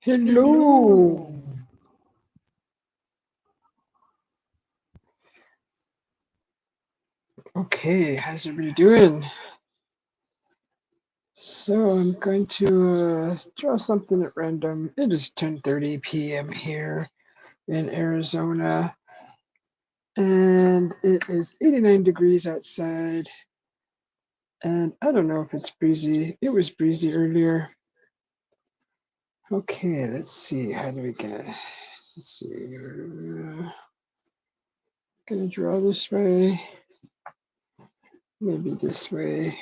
Hello. Okay, how's everybody doing? So I'm going to draw something at random. It is 10:30 p.m. here in Arizona, and it is 89 degrees outside. And I don't know if it's breezy. It was breezy earlier. Okay, let's see. How do we get? Let's see. Gonna draw this way. Maybe this way.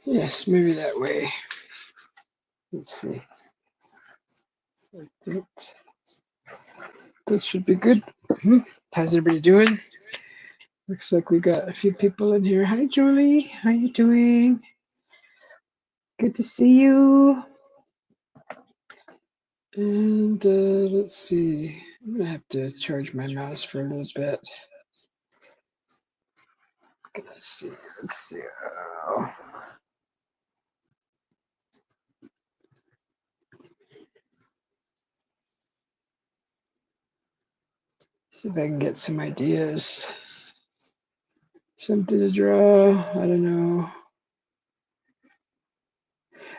Yes, maybe that way. Let's see. I think that should be good. How's everybody doing? Looks like we got a few people in here. Hi, Julie. How you doing? Good to see you. And let's see. I'm gonna have to charge my mouse for a little bit. Let's see. Let's see. See if I can get some ideas. Something to draw. I don't know.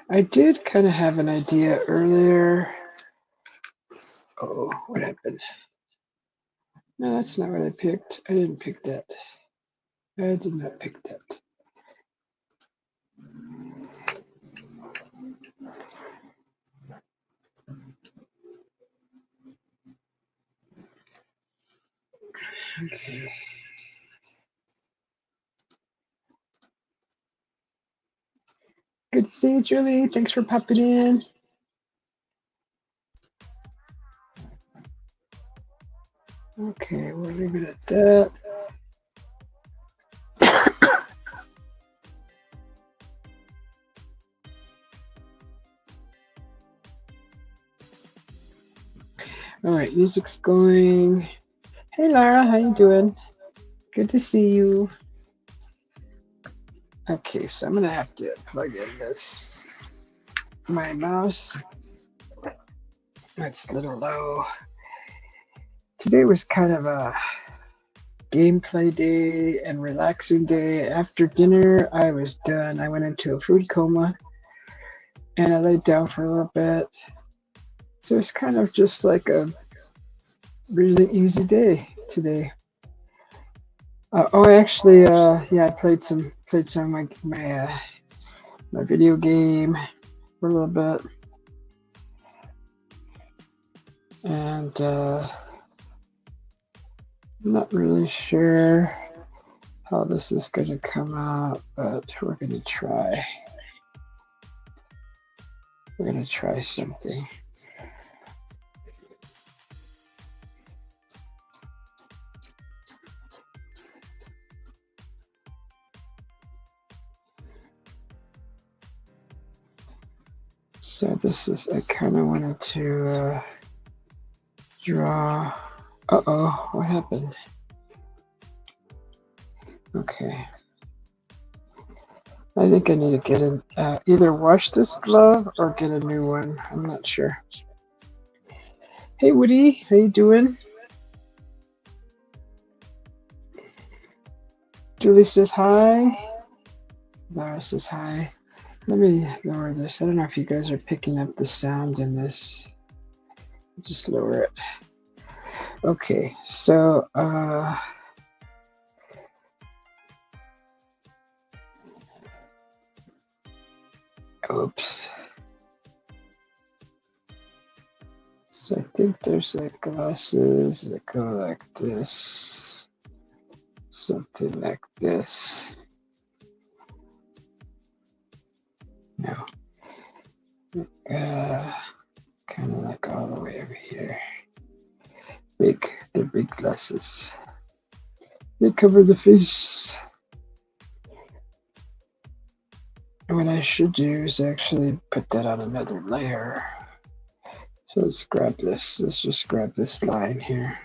I did kind of have an idea earlier. Oh, what happened? No, that's not what I picked. I didn't pick that. I did not pick that. Okay. Good to see you, Julie. Thanks for popping in. Okay, we'll leave it at that. All right, music's going. Hey, Lara, how you doing? Good to see you. Okay, so I'm gonna have to plug in my mouse. That's a little low. Today was kind of a gameplay day and relaxing day. After dinner, I was done. I went into a food coma and I laid down for a little bit. So it's kind of just like a really easy day today. Actually, yeah, I played some of my video game for a little bit, and I'm not really sure how this is going to come out, but we're going to try. We're going to try something. So this is, I kind of wanted to draw. Uh-oh, what happened? Okay. I think I need to get in, either wash this glove or get a new one. I'm not sure. Hey, Woody, how you doing? Julie says hi. Laura says hi. Let me lower this. I don't know if you guys are picking up the sound in this. Just lower it. Okay, so oops. So I think there's like glasses that go like this, something like this. No, kind of like all the way over here. They're big glasses. They cover the face. What I should do is actually put that on another layer. So let's grab this. Let's just grab this line here.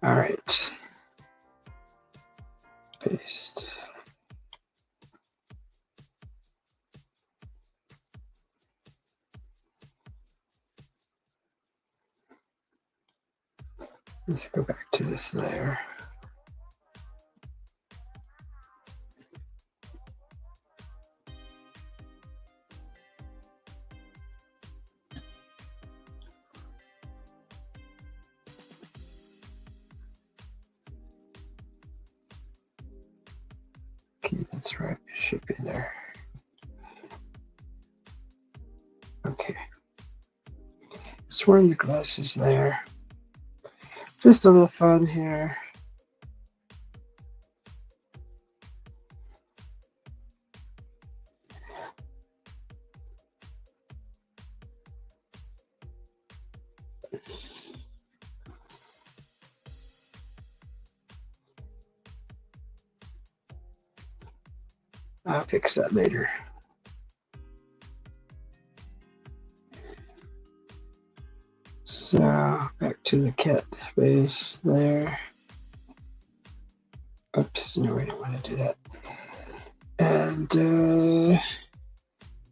All right. Paste. Let's go back to this layer. Okay, that's right. It should be there. Okay. Just wearing the glasses layer. Just a little fun here. I'll fix that later. So back to the cat face there. Oops, no, we don't want to do that. And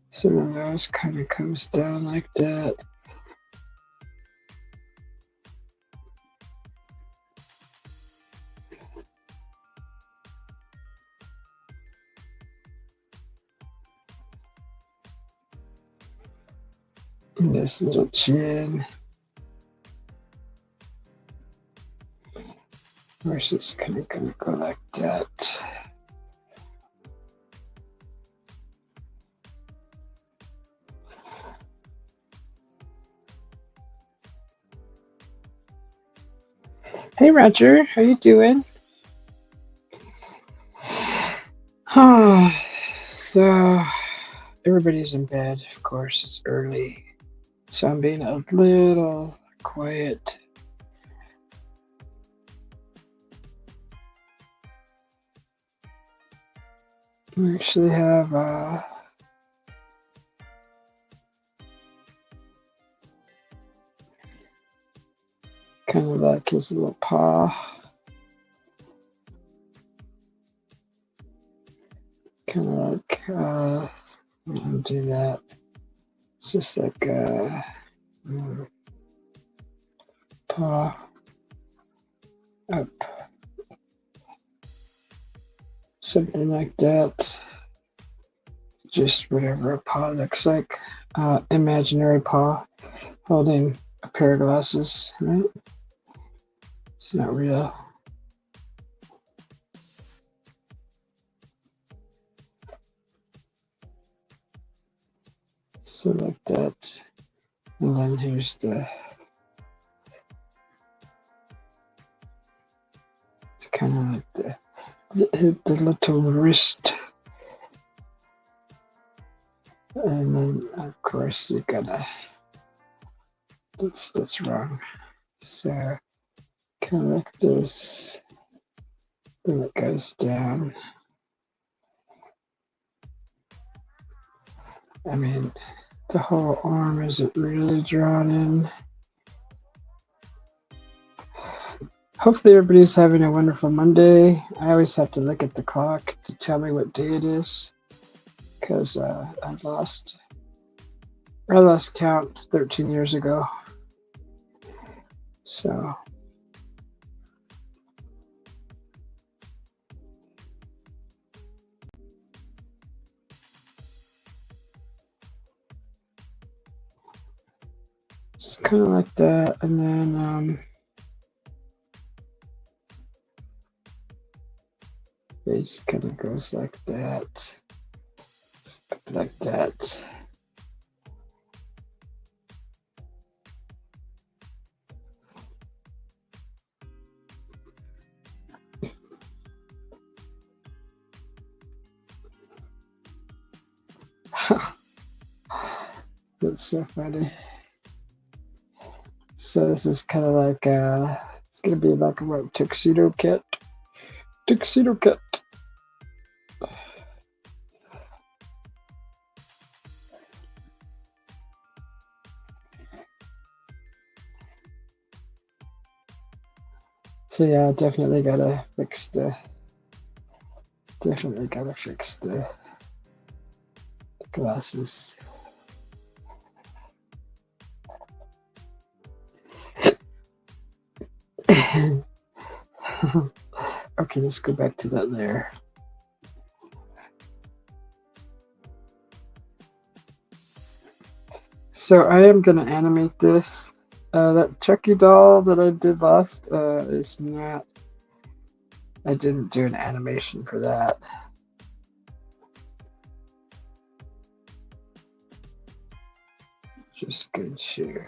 some of those kind of comes down like that. And this little chin. Where's this kind of gonna go like that? Hey Roger, how you doing? So everybody's in bed, of course, it's early. So I'm being a little quiet. We actually have kind of like his little paw. Kind of like, I'm gonna do that. It's just like paw up. Something like that. Just whatever a paw looks like. Imaginary paw holding a pair of glasses, right? It's not real. So like that. And then here's it's kind of like the little wrist. And then of course you gotta, that's wrong. So kind of like this. Then it goes down. I mean, the whole arm isn't really drawn in. Hopefully everybody's having a wonderful Monday. I always have to look at the clock to tell me what day it is, because I lost count 13 years ago. So it's kind of like that, and then face kind of goes like that, like that. That's so funny. So this is kind of like it's gonna be like a tuxedo cat. Tuxedo cat. So yeah, definitely gotta fix the glasses. Okay, let's go back to that layer. So I am gonna animate this. That Chucky doll that I did last is not. I didn't do an animation for that. Just going to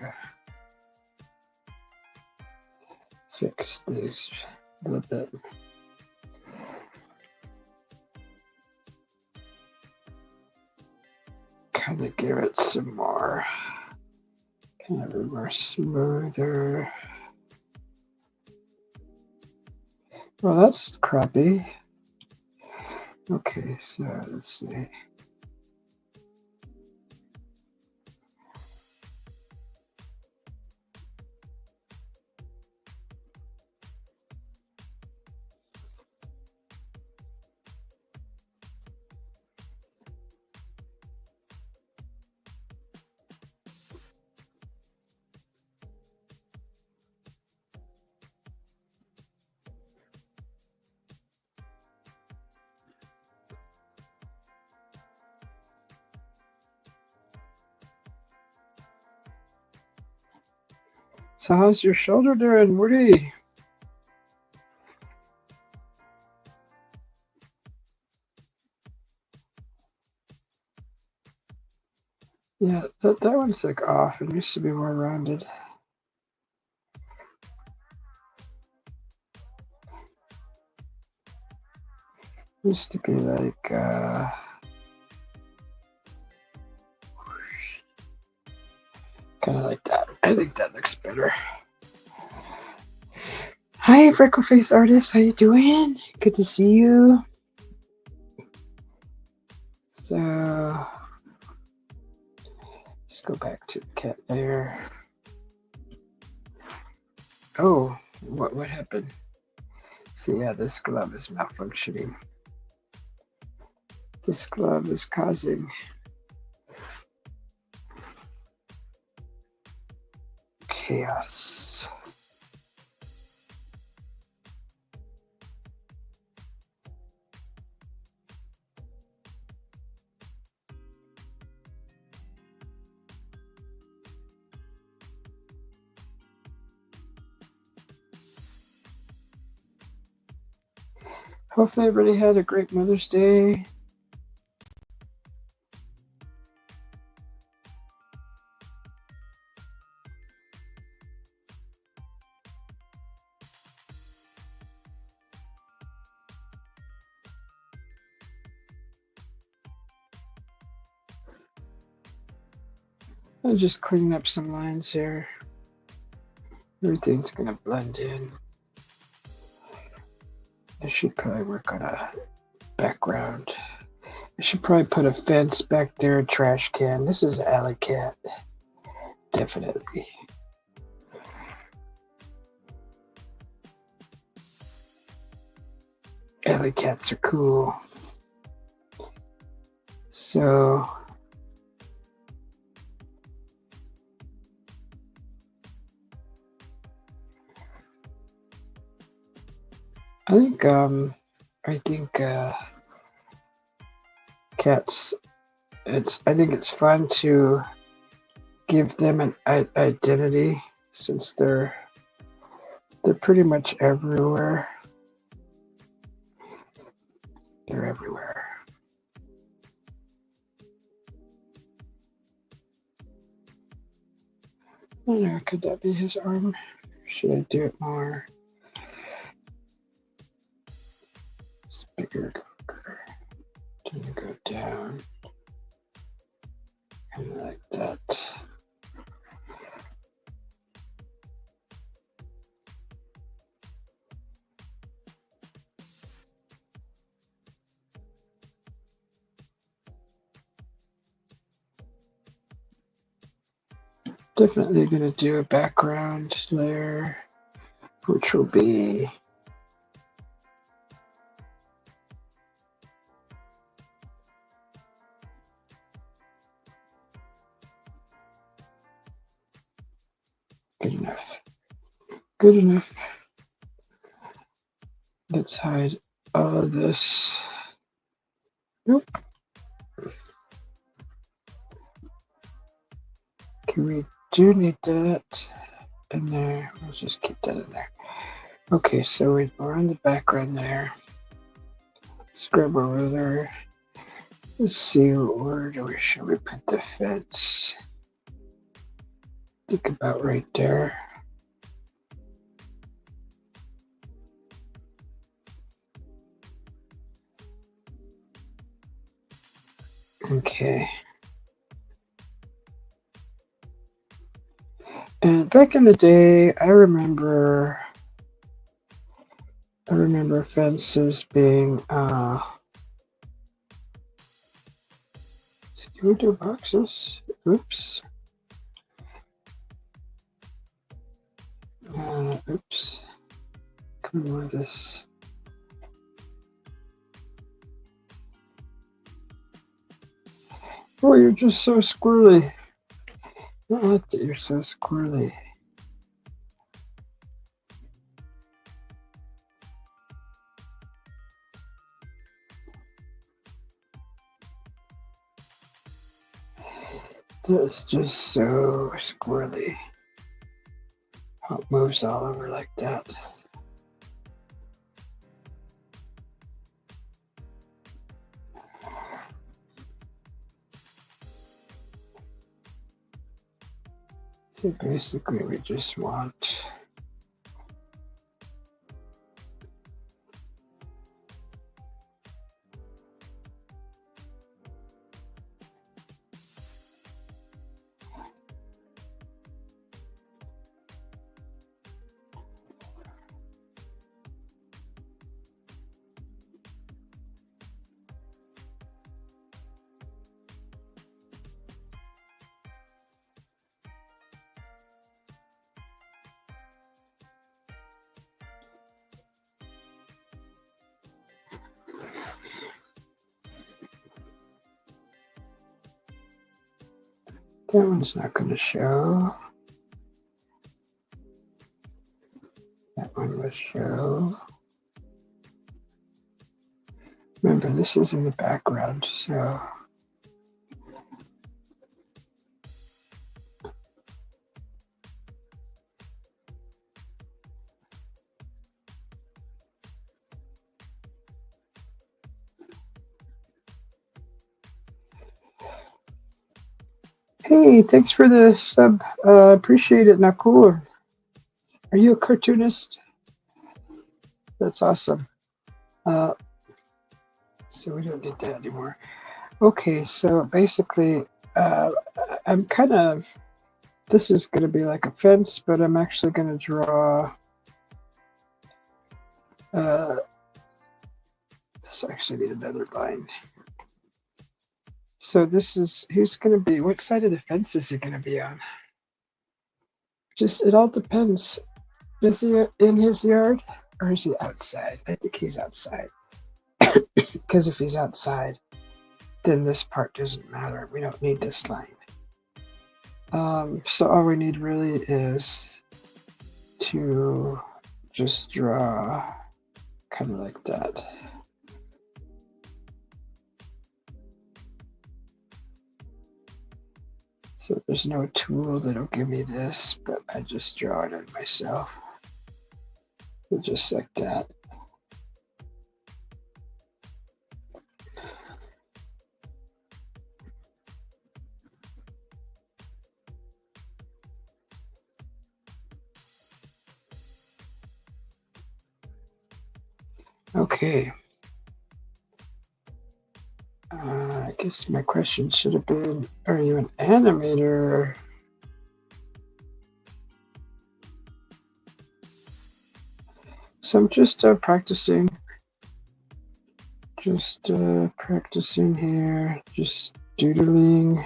fix this a little bit. Kind of give it some more, kind of a more smoother. Well, that's crappy. Okay, so let's see. So how's your shoulder doing, Woody? Yeah, that one's like off. It used to be more rounded. Used to be like kind of like that. I think that looks better. Hi, freckle face artist. How you doing? Good to see you. So let's go back to the cat there. Oh, what happened? So yeah, this glove is malfunctioning. This glove is causing chaos. Hopefully everybody had a great Mother's Day. I'm just cleaning up some lines here. Everything's gonna blend in. I should probably work on a background. I should probably put a fence back there, a trash can. This is Alley Cat. Definitely. Alley cats are cool. So I think cats. I think it's fun to give them an identity since they're pretty much everywhere. They're everywhere. I don't know, could that be his arm? Should I do it more? It's bigger, longer. Then you go down. And like that. Definitely gonna do a background layer which will be good enough. Good enough. Let's hide all of this. Nope. Okay, we do need that in there. We'll just keep that in there. Okay, so we're on the background there. Let's grab a ruler. Let's see, where should we put the fence? Think about right there. Okay. And back in the day, I remember fences being can we do boxes? Oops. Oops. Come on with this. Oh, you're just so squirrely. I don't like that you're so squirrely. That's just so squirrely. How it moves all over like that. So basically we just want that one's not going to show. That one will show. Remember, this is in the background, so hey, thanks for the sub. Appreciate it, Nakul. Are you a cartoonist? That's awesome. So we don't need that anymore. Okay, so basically, I'm kind of, this is going to be like a fence, but I'm actually going to draw, this actually need another line. So this is, who's going to be, what side of the fence is he going to be on? Just, it all depends. Is he in his yard or is he outside? I think he's outside. Because if he's outside, then this part doesn't matter. We don't need this line. So all we need really is to just draw kind of like that. So there's no tool that'll give me this, but I just draw it on myself. So just like that. Okay. I guess my question should have been, are you an animator? So I'm just practicing. Just practicing here, just doodling.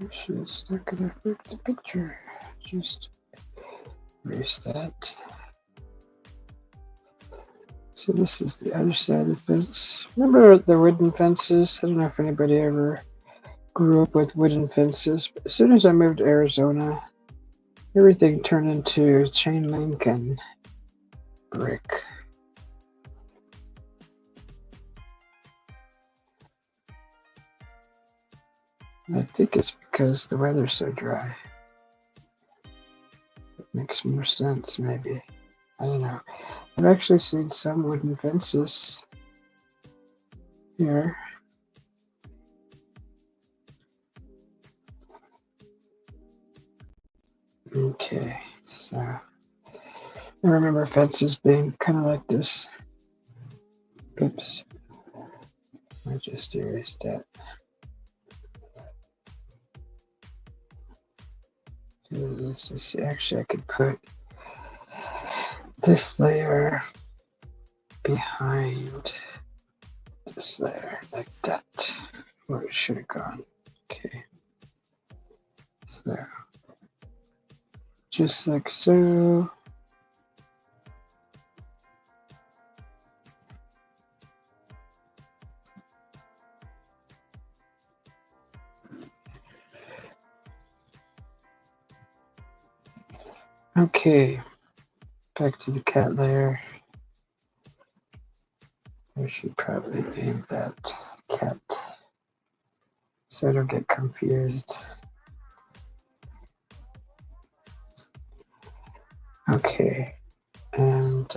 Actually, it's not going to affect the picture. Just erase that. So this is the other side of the fence. Remember the wooden fences? I don't know if anybody ever grew up with wooden fences. But as soon as I moved to Arizona, everything turned into chain link and brick. I think it's because the weather's so dry. It makes more sense, maybe. I don't know. I've actually seen some wooden fences here. Okay, so I remember fences being kind of like this. Oops. I just erased that. Let's see, actually I could put this layer behind this layer like that, where it should have gone. Okay, so just like so. Okay, back to the cat layer. I should probably name that cat so I don't get confused. Okay, and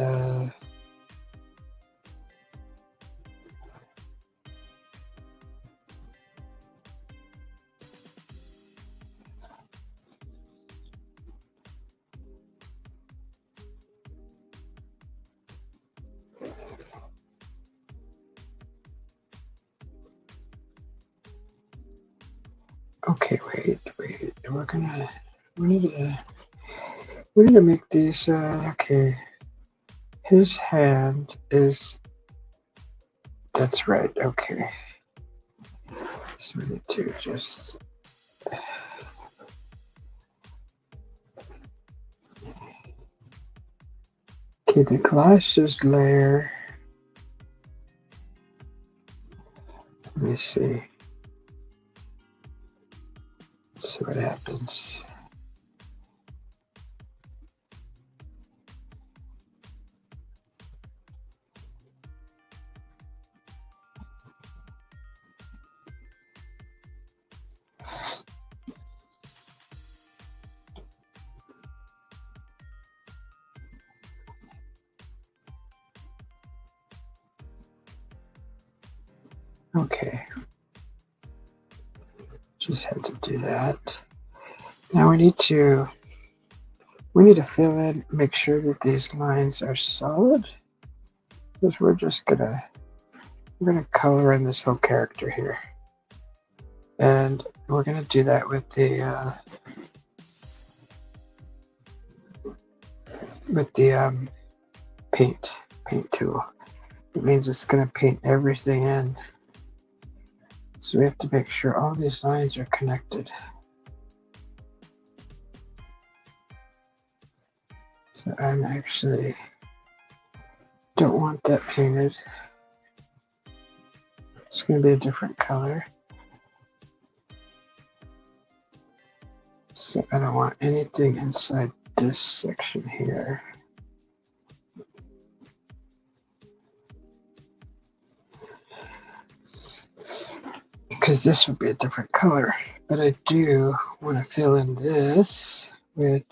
okay, wait. We need to make these. Okay, his hand is. That's right. Okay, so we need to just. Okay, the glasses layer. Let me see. Let's see what happens. Okay. Just had to do that. Now we need to fill in, make sure that these lines are solid, because we're gonna color in this whole character here, and we're gonna do that with the paint tool. It means it's gonna paint everything in. So we have to make sure all these lines are connected. So I'm actually don't want that painted. It's going to be a different color. So I don't want anything inside this section here. Because this would be a different color. But I do want to fill in this with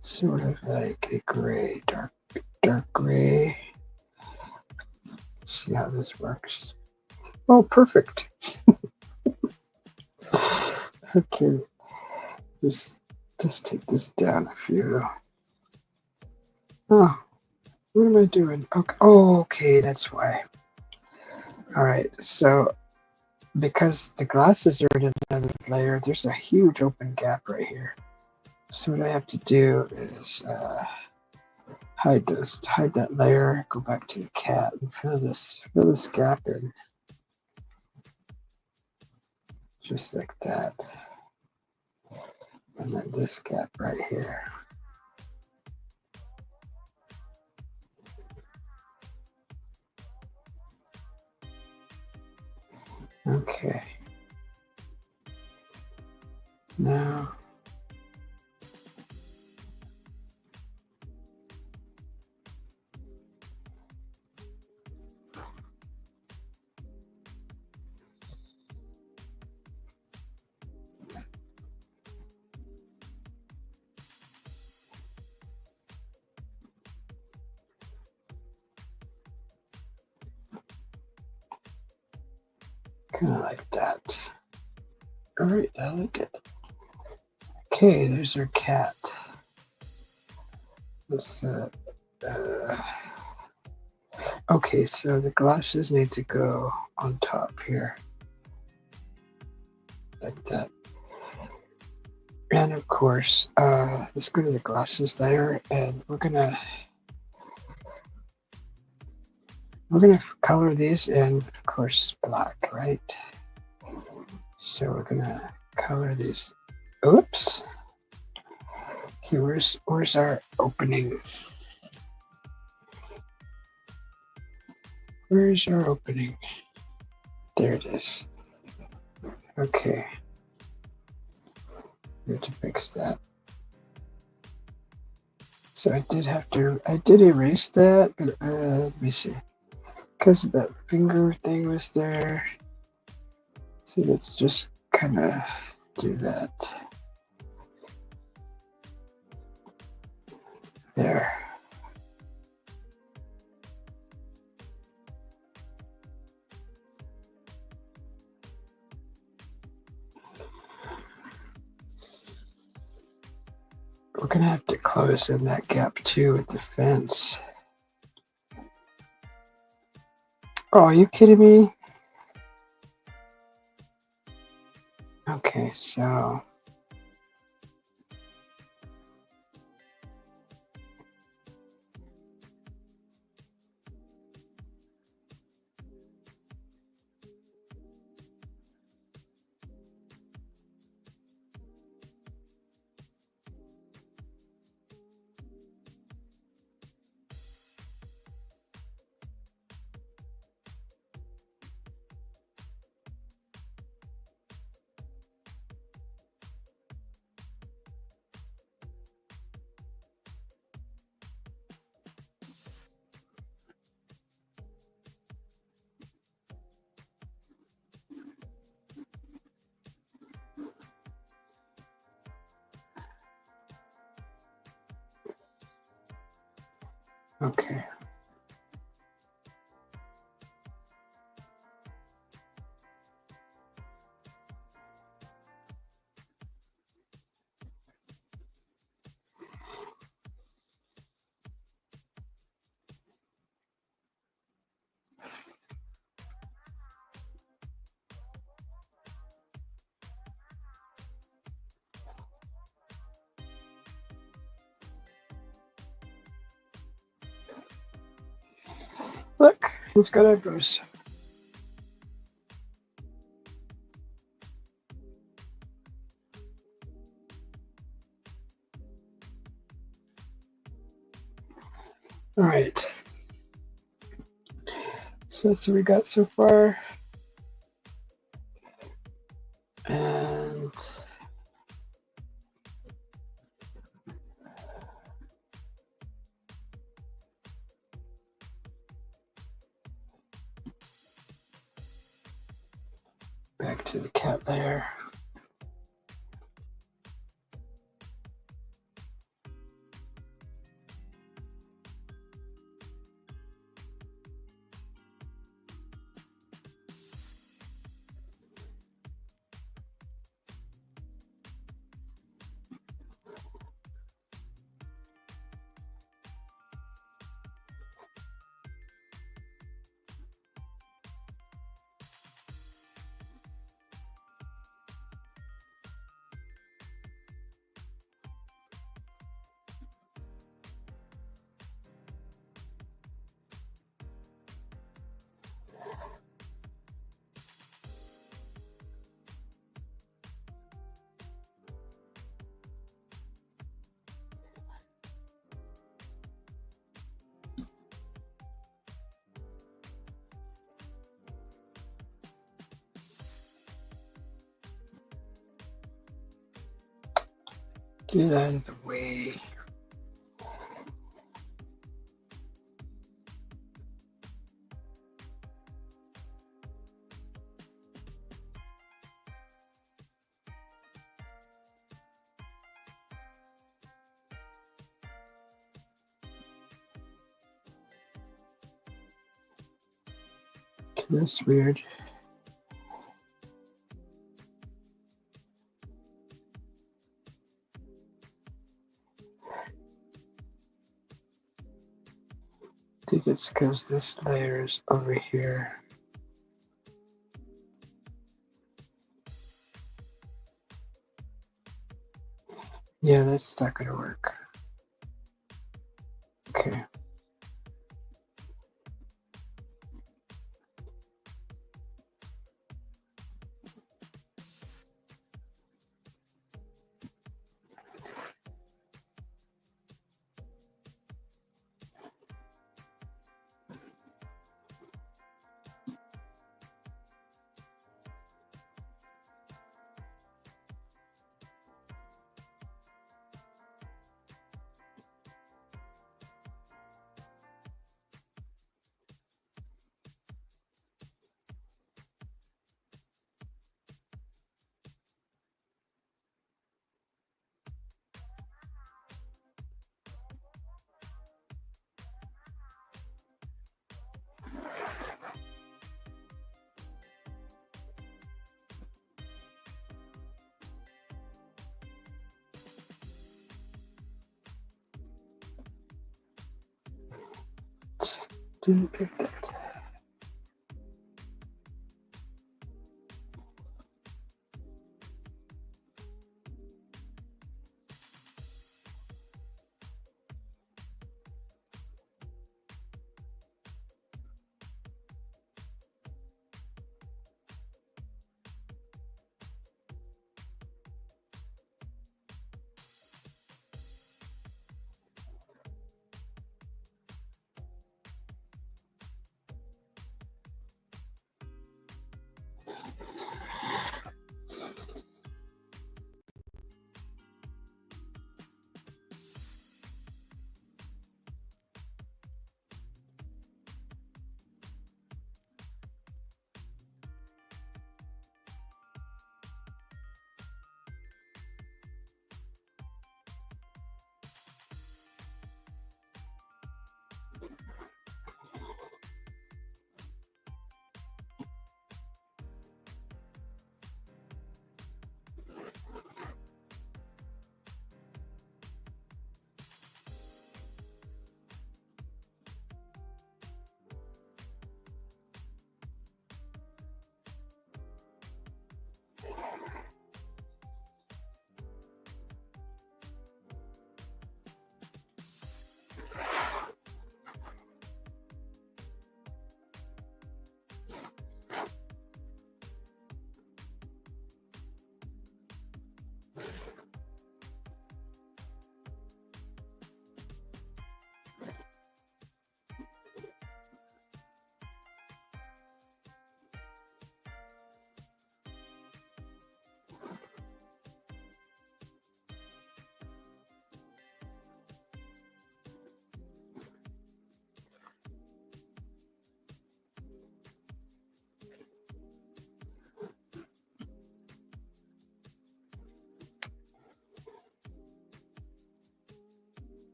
sort of like a gray, dark gray. Let's see how this works. Oh, perfect. Okay, just take this down a few. Oh, what am I doing? Okay, oh, okay, that's why. All right, so because the glasses are in another layer, there's a huge open gap right here. So what I have to do is hide that layer, go back to the cat, and fill this gap in. just like that. And then this gap right here. Okay. Now, kind of like that. All right, I like it. Okay, there's our cat. Let's, okay, so the glasses need to go on top here, like that. And of course, let's go to the glasses there, and we're gonna color these in, of course, black, right? So we're gonna color these. Oops. Okay, where's our opening? Where's our opening? There it is. Okay. We have to fix that. So I did erase that, but let me see. Because that finger thing was there. So let's just kind of do that. There. We're gonna have to close in that gap too with the fence. Oh, are you kidding me? Okay, so okay. Look, he's got eyebrows. All right. So that's what we got so far. And back to the cat there. Get out of the way. That's weird. I think it's because this layer is over here. Yeah, that's not going to work. Okay. Didn't pick that.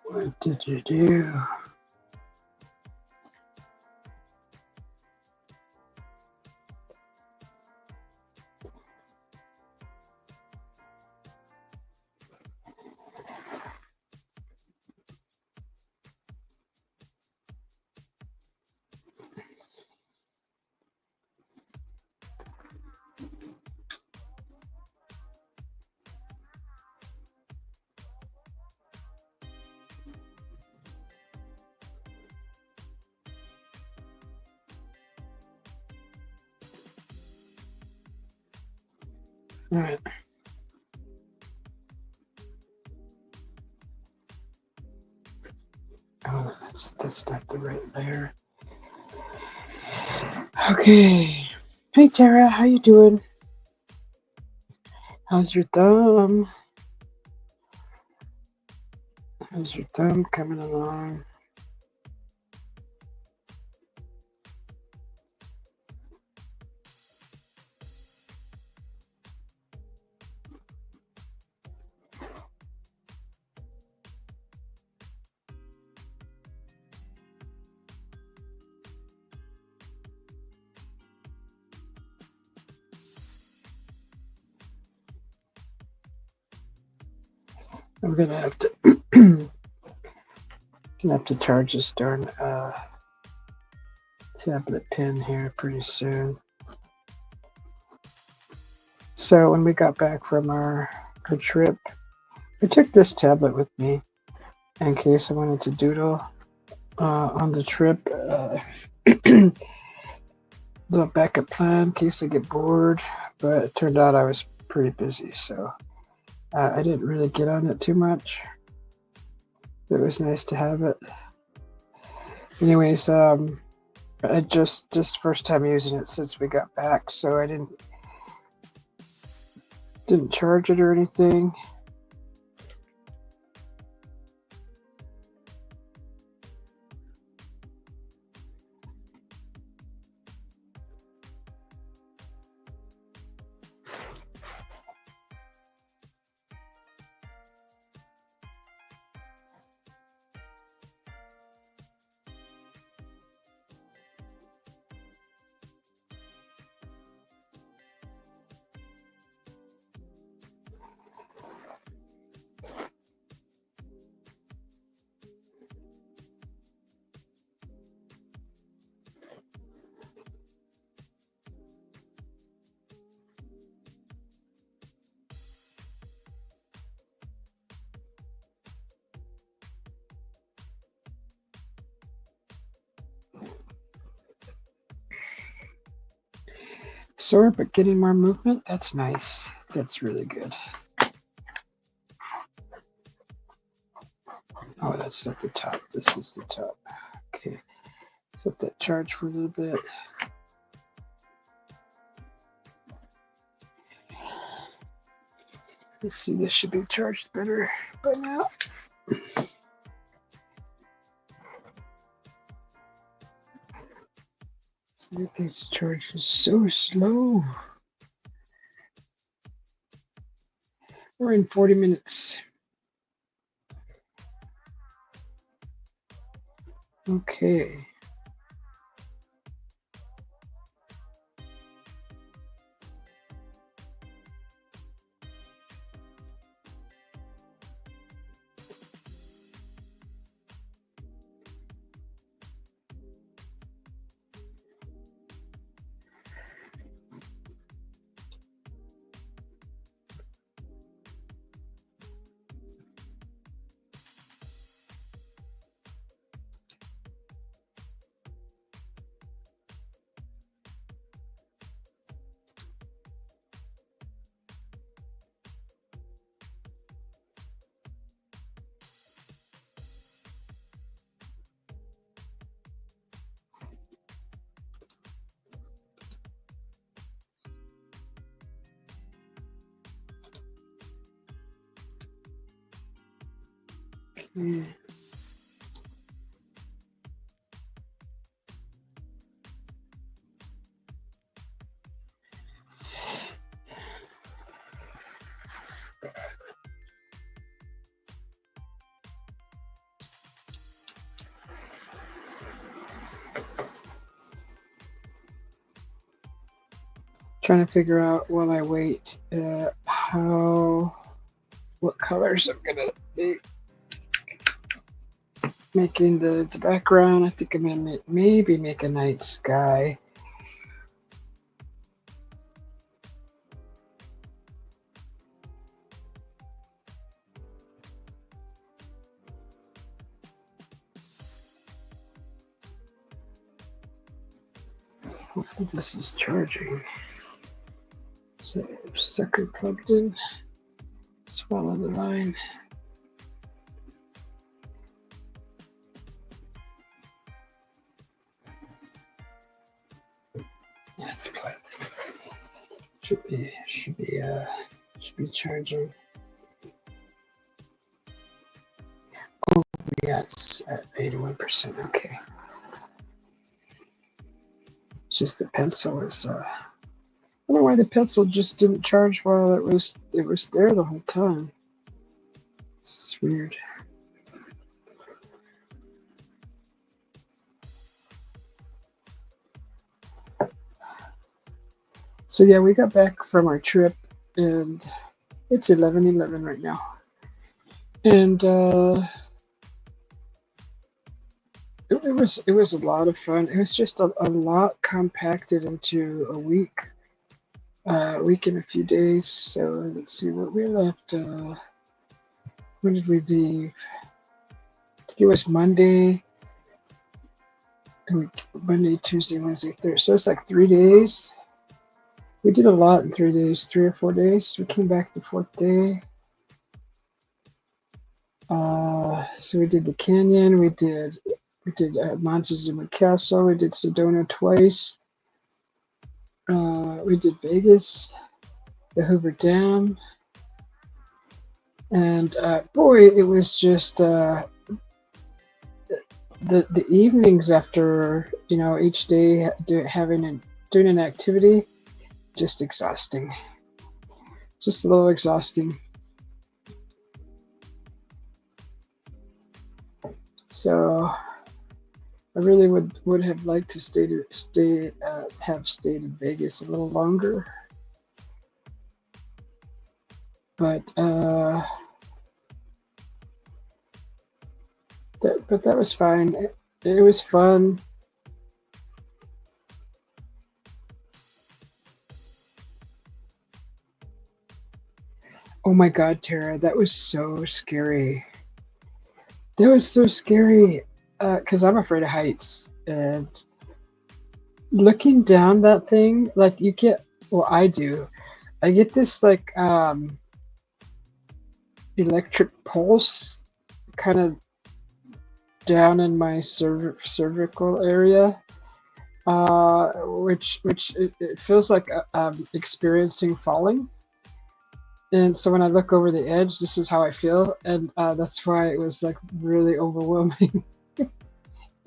What did you do? All right. Oh, that's not the right layer. Okay. Hey Tara, how you doing? How's your thumb? How's your thumb coming along? I'm gonna have to charge this darn tablet pen here pretty soon. So when we got back from our trip, I took this tablet with me in case I wanted to doodle on the trip. The backup plan in case I get bored, but it turned out I was pretty busy, so I didn't really get on it too much. It was nice to have it. Anyways, I just first time using it since we got back, so I didn't charge it or anything. Sore, but getting more movement, that's nice. That's really good. Oh, that's not the top. This is the top. Okay. Let that charge for a little bit. Let's see, this should be charged better by now. Everything's charging so slow. We're in 40 minutes. Okay. Yeah. Trying to figure out while I wait what colors I'm gonna be making the background. I think I'm gonna maybe make a night sky. Hopefully this is charging. So sucker plugged in. Swallow the line. Yeah, it's plugged. Should be charging. Oh yeah, it's at 81%. Okay. It's just the pencil was. I don't know why the pencil just didn't charge while it was there the whole time. It's weird. So yeah, we got back from our trip, and it's 11:11 right now, and it was a lot of fun. It was just a lot compacted into a week and a few days. So let's see what we left. When did we leave? I think it was Monday, Monday, Tuesday, Wednesday, Thursday. So it's like 3 days. We did a lot in 3 days, 3 or 4 days. We came back the 4th day. So we did the canyon. We did Montezuma Castle. We did Sedona twice. We did Vegas, the Hoover Dam, and boy, it was just the evenings after each day doing an activity, just exhausting, just a little exhausting. So I really would have liked to have stayed in Vegas a little longer, but that was fine. It was fun. Oh my God, Tara, that was so scary. That was so scary. Because I'm afraid of heights, and looking down that thing, like you get, well, I get this like electric pulse kind of down in my cervical area, which it feels like I'm experiencing falling. And so when I look over the edge, this is how I feel, and that's why it was like really overwhelming.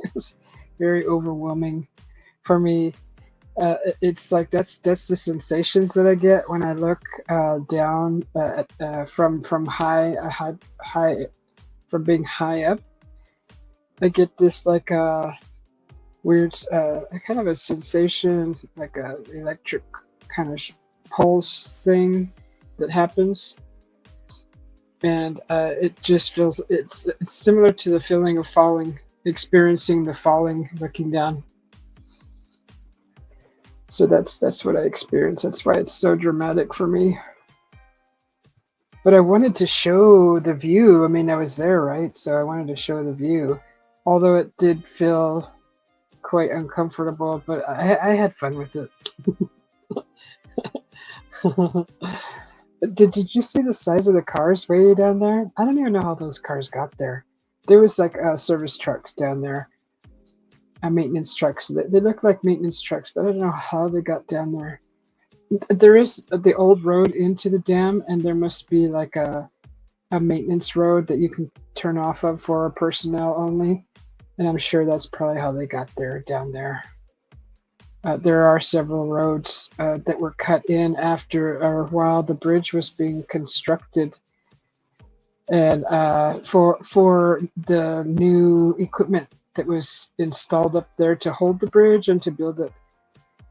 It was very overwhelming for me. It's like that's the sensations that I get when I look down from being high up. I get this like weird kind of a sensation, like a electric kind of pulse thing that happens, and it just feels it's similar to the feeling of falling. Experiencing the falling, looking down. So that's what I experienced. That's why it's so dramatic for me. But I wanted to show the view. I mean, I was there, right? So I wanted to show the view. Although it did feel quite uncomfortable, but I had fun with it. Did you see the size of the cars way down there? I don't even know how those cars got there. There was like service trucks down there, maintenance trucks. They look like maintenance trucks, but I don't know how they got down there. There is the old road into the dam, and there must be like a maintenance road that you can turn off of for personnel only. And I'm sure that's probably how they got there down there. There are several roads that were cut in after or while the bridge was being constructed. And for the new equipment that was installed up there to hold the bridge and to build it.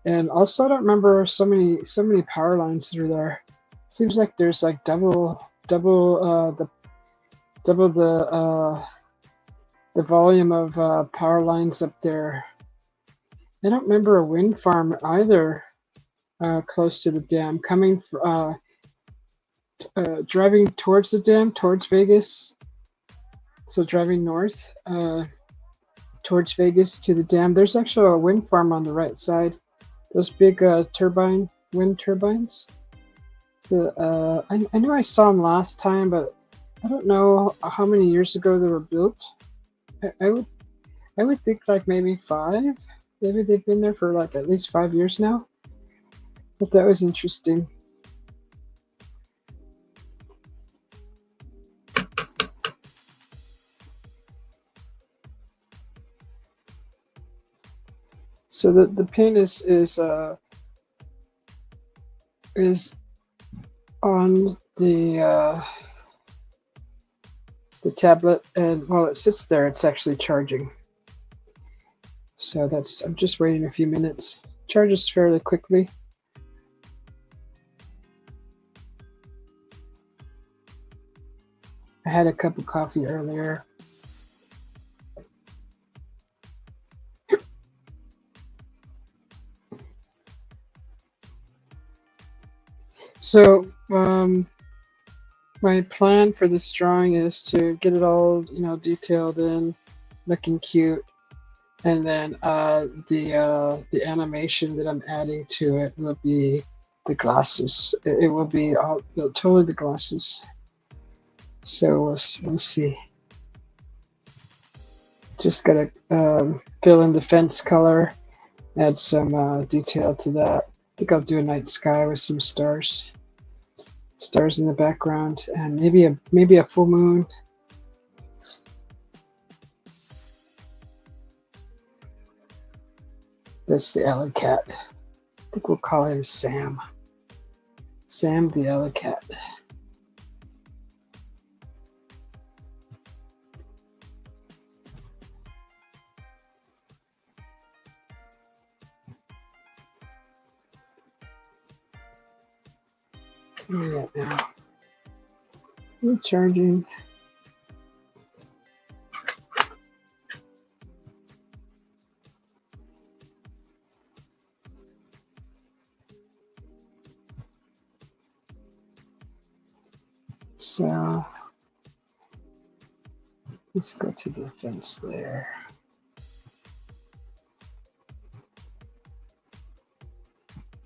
And also, I don't remember so many power lines through there. Seems like there's like double the volume of power lines up there. I don't remember a wind farm either close to the dam coming. Driving towards the dam, towards Vegas. So driving north towards Vegas to the dam. There's actually a wind farm on the right side. Those big wind turbines. So I know I saw them last time, but I don't know how many years ago they were built. I would think like maybe 5. Maybe they've been there for like at least 5 years now. But that was interesting. So the paint is on the tablet, and while it sits there, it's actually charging. So I'm just waiting a few minutes. Charges fairly quickly. I had a cup of coffee earlier. So my plan for this drawing is to get it all, detailed in, looking cute, and then the animation that I'm adding to it will be the glasses. It will be totally the glasses. So we'll see. Just gotta fill in the fence color, add some detail to that. I think I'll do a night sky with some stars in the background, and maybe a full moon. That's the alley cat. I think we'll call him Sam. Sam the alley cat. Where are we at now? We're charging. So let's go to the fence there.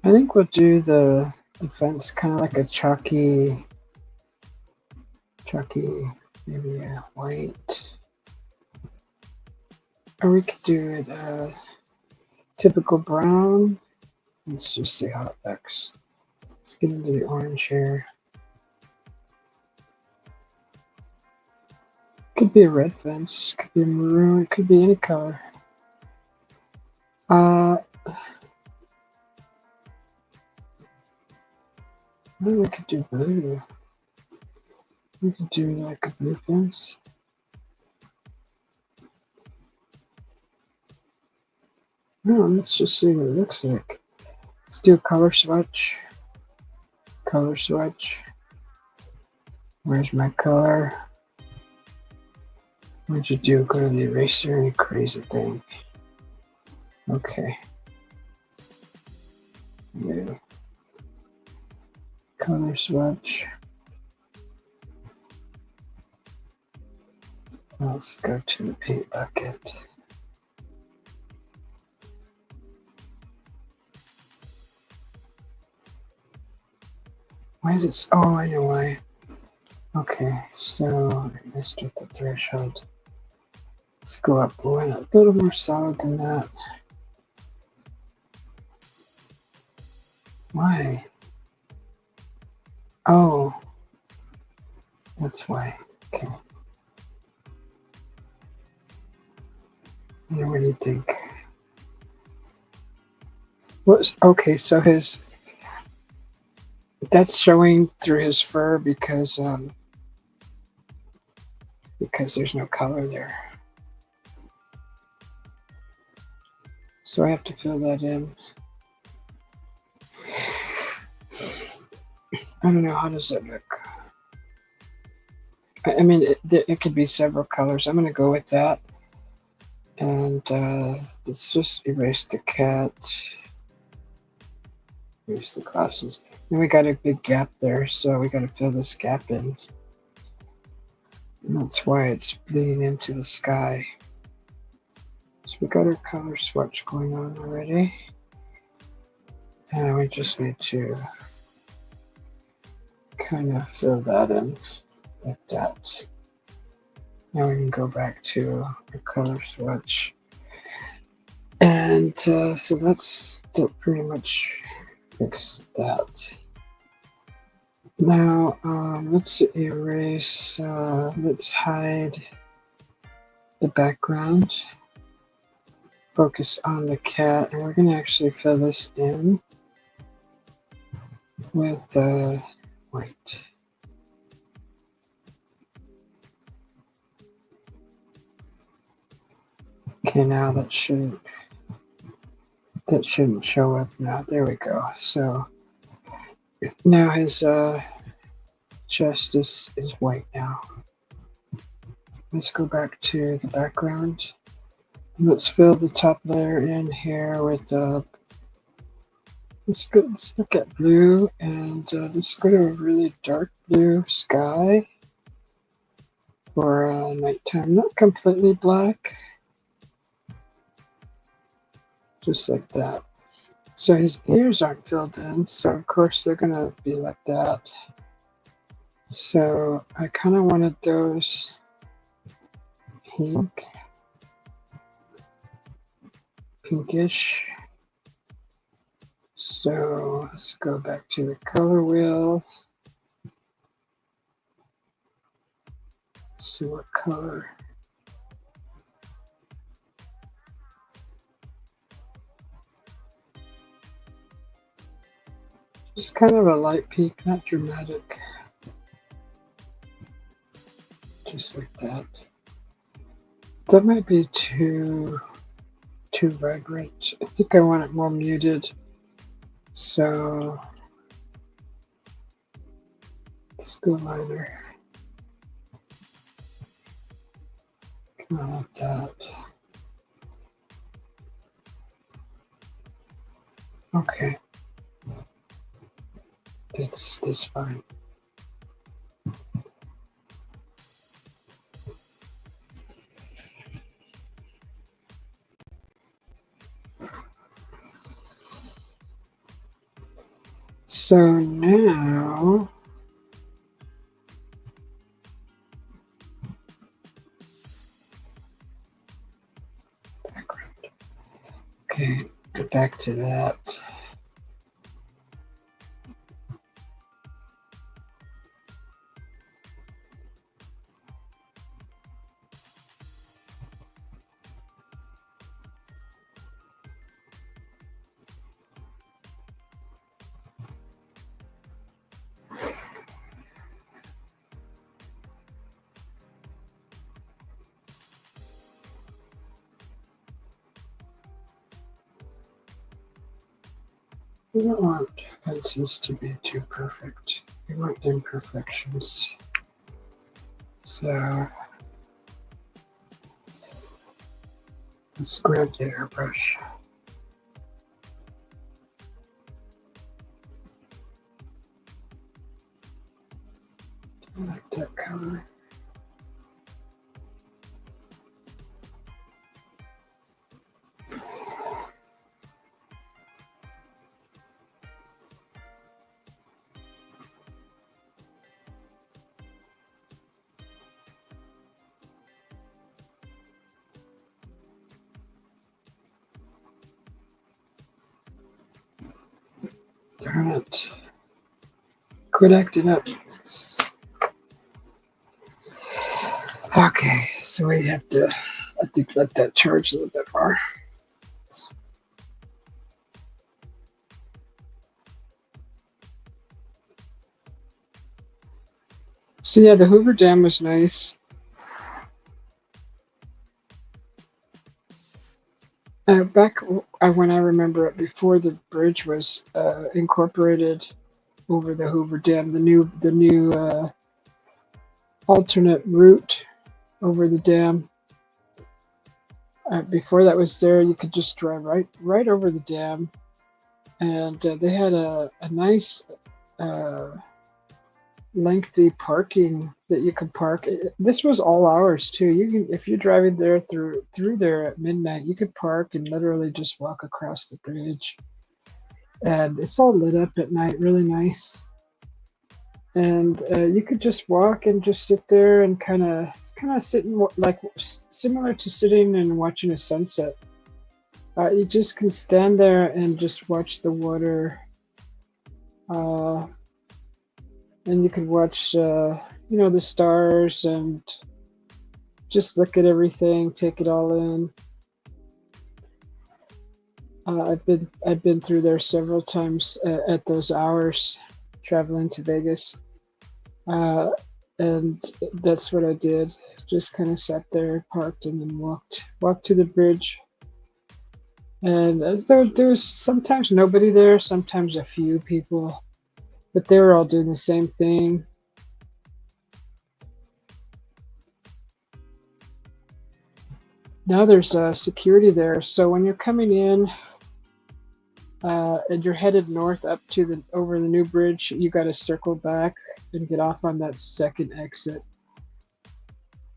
I think we'll do the fence kind of like a chalky, maybe a white. Or we could do it typical brown. Let's just see how it looks. Let's get into the orange here. Could be a red fence, could be a maroon, it could be any color. Maybe we could do blue. We could do like a blue fence. No, let's just see what it looks like. Let's do a color swatch. Color swatch. Where's my color? What'd you do? Go to the eraser, you crazy thing. Okay. Blue. Color swatch. Let's go to the paint bucket. Why is it? Oh, I know why. Okay, so I messed with the threshold. Let's go up one a little more solid than that. Why? Oh, that's why. Okay. Yeah, what do you think? Okay, so that's showing through his fur because there's no color there. So I have to fill that in. I don't know, how does it look? I mean, it could be several colors. I'm going to go with that. And let's just erase the cat. Erase the glasses. And we got a big gap there, so we got to fill this gap in. And that's why it's bleeding into the sky. So we got our color swatch going on already. And we just need to kind of fill that in like that. Now we can go back to our color swatch. And so that's pretty much fixed that. Now let's erase, let's hide the background. Focus on the cat, and we're going to actually fill this in with white. Okay, now that shouldn't show up now. There we go. So now his chest is white now. Let's go back to the background. Let's fill the top layer in here with let's look at blue, and let's go to a really dark blue sky for nighttime. Not completely black, just like that. So his ears aren't filled in, so of course they're gonna be like that. So I kind of wanted those pink, pinkish. So let's go back to the color wheel. See what color. Just kind of a light pink, not dramatic. Just like that. That might be too vibrant. I think I want it more muted. So let's go lighter. Kind of like that. Okay. That's fine. So now background. Okay, go back to that. We don't want fences to be too perfect. We want imperfections. So let's grab the airbrush. I like that color. Darn it. Quit acting up. Okay, so we have to, I think, let that charge a little bit more. So yeah, the Hoover Dam was nice. Back when I remember it, before the bridge was incorporated over the Hoover Dam, the new alternate route over the dam. Before that was there, you could just drive right over the dam, and they had a nice lengthy parking that you could park. This was all hours too. You can, if you're driving there through there at midnight, you could park and literally just walk across the bridge. And it's all lit up at night, really nice. And you could just walk and just sit there and kind of sit and like similar to sitting and watching a sunset. You just can stand there and just watch the water, and you could watch you know, the stars, and just look at everything, take it all in. I've been through there several times at those hours, traveling to Vegas, uh, and that's what I did. Just kind of sat there, parked, and then walked to the bridge. And there was sometimes nobody there, sometimes a few people, but they were all doing the same thing. Now there's security there, so when you're coming in, and you're headed north up to the over the new bridge, you got to circle back and get off on that second exit.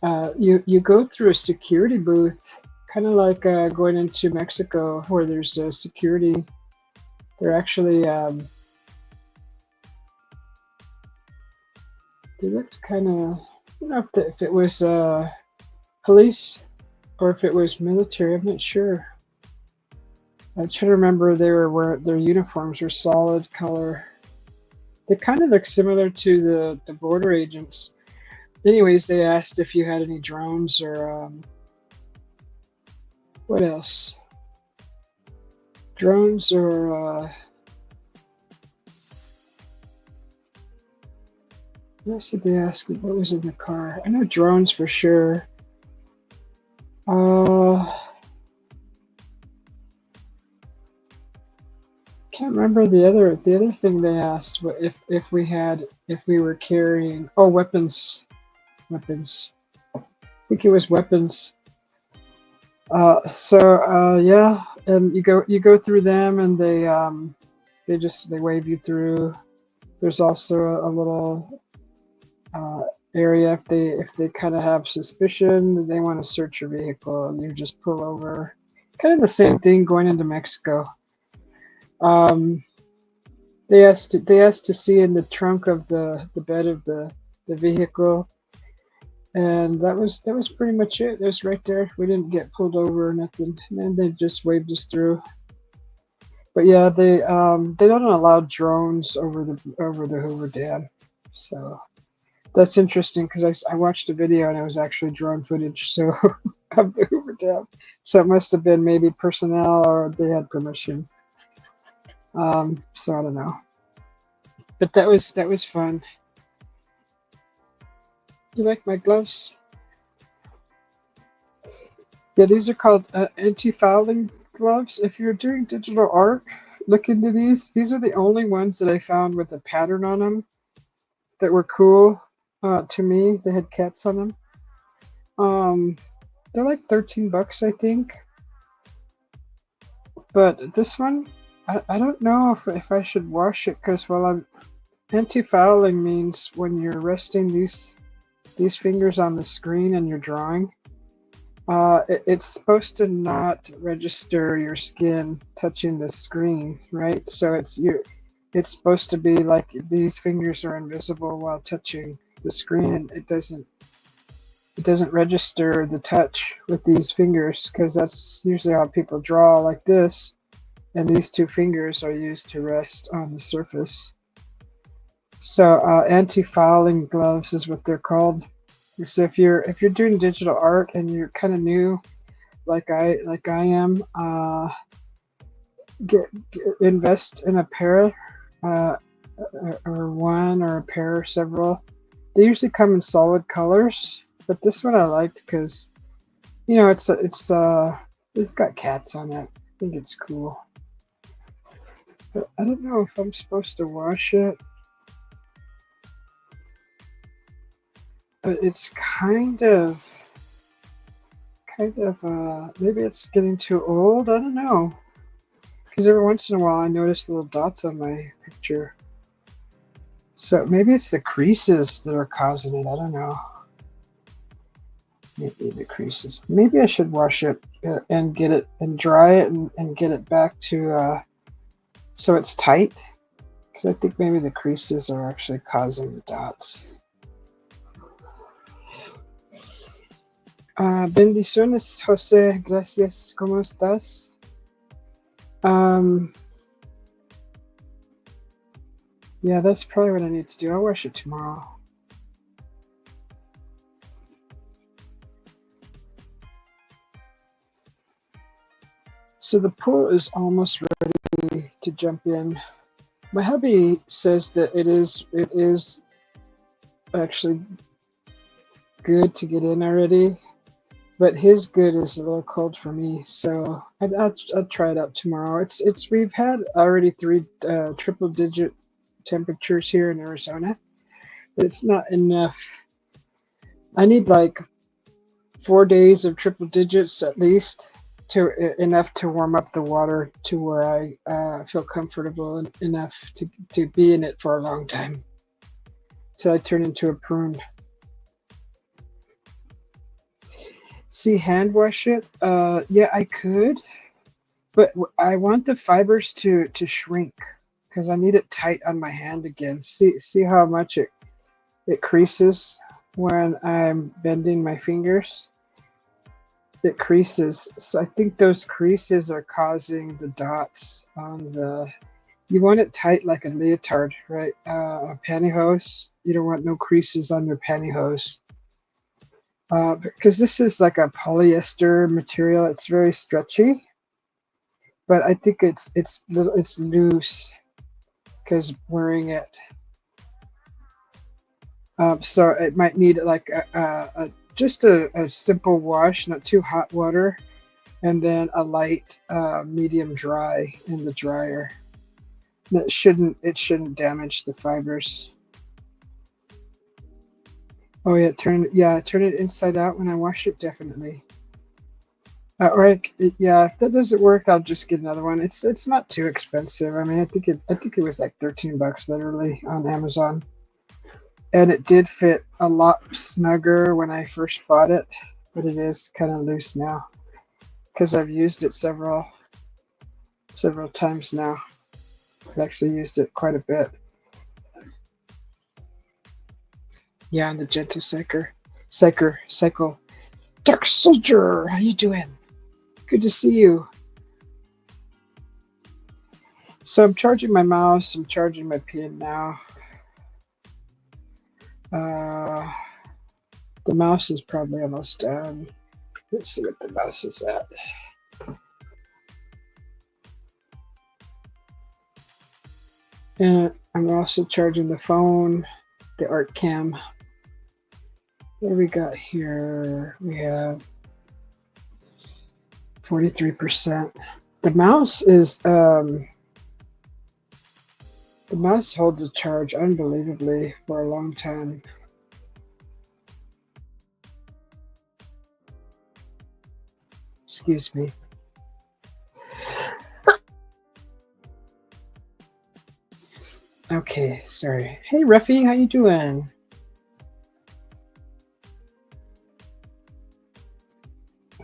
You go through a security booth, kind of like going into Mexico, where there's security. They're actually they looked kind of, you know, if it was police or if it was military. I'm not sure. I try to remember their uniforms were solid color. They kind of look similar to the border agents. Anyways, they asked if you had any drones or what else? Drones or what else did they ask me? What was in the car? I know drones for sure. Can't remember the other thing they asked. If we were carrying, oh, weapons. I think it was weapons. Yeah, and you go through them, and they wave you through. There's also a little area if they kind of have suspicion, they want to search your vehicle, and you just pull over. Kind of the same thing going into Mexico. They asked to see in the trunk of the bed of the vehicle, and that was pretty much it. It was right there. We didn't get pulled over or nothing, and they just waved us through. But yeah, they don't allow drones over the Hoover Dam, so that's interesting because I watched a video and it was actually drone footage, so of the Hoover Dam. So it must have been maybe personnel or they had permission. So I don't know, but that was fun. You like my gloves? Yeah, these are called anti-fouling gloves. If you're doing digital art, look into these. These are the only ones that I found with a pattern on them that were cool to me. They had cats on them. They're like $13, I think. But this one, I don't know if I should wash it, because anti-fouling means when you're resting these fingers on the screen and you're drawing, it's supposed to not register your skin touching the screen, right? So it's supposed to be like these fingers are invisible while touching the screen, and it doesn't register the touch with these fingers, because that's usually how people draw, like this, and these two fingers are used to rest on the surface. So anti-fouling gloves is what they're called. So if you're doing digital art and you're kind of new, like I am, invest in a pair, or one, or a pair, or several. They usually come in solid colors, but this one I liked because, you know, it's got cats on it. I think it's cool. But I don't know if I'm supposed to wash it. But it's kind of maybe it's getting too old. I don't know, because every once in a while I notice little dots on my picture. So maybe it's the creases that are causing it. I don't know. Maybe the creases. Maybe I should wash it and get it and dry it and get it back to so it's tight. Because I think maybe the creases are actually causing the dots. Bendiciones, Jose. Gracias. ¿Cómo estás? Yeah, that's probably what I need to do. I'll wash it tomorrow. So the pool is almost ready to jump in. My hubby says that it is actually good to get in already, but his good is a little cold for me, so I'll try it out tomorrow. We've had already 3 triple-digit temperatures here in Arizona. It's not enough. I need like 4 days of triple digits at least, enough to warm up the water to where I feel comfortable enough to be in it for a long time, till I turn into a prune. See, hand wash it. Yeah, I could, but I want the fibers to shrink because I need it tight on my hand again. See how much it creases when I'm bending my fingers. It creases, so I think those creases are causing the dots on the. You want it tight like a leotard, right? A pantyhose. You don't want no creases on your pantyhose. Because this is like a polyester material. It's very stretchy, but I think it's loose because wearing it. So it might need like just a simple wash, not too hot water, and then a light medium dry in the dryer. It shouldn't damage the fibers. Oh yeah, turn it inside out when I wash it, definitely. Yeah, if that doesn't work, I'll just get another one. It's not too expensive. I mean, I think it was like $13 literally on Amazon. And it did fit a lot snugger when I first bought it, but it is kind of loose now because I've used it several times now. I've actually used it quite a bit. Yeah, and the gentle cycle. Dark Soldier, how you doing? Good to see you. So I'm charging my mouse. I'm charging my pin now. The mouse is probably almost done. Let's see what the mouse is at. And I'm also charging the phone, the art cam. What do we got here? We have 43%. The mouse is the mouse holds a charge unbelievably for a long time. Excuse me. Okay, sorry. Hey, Ruffy, how you doing?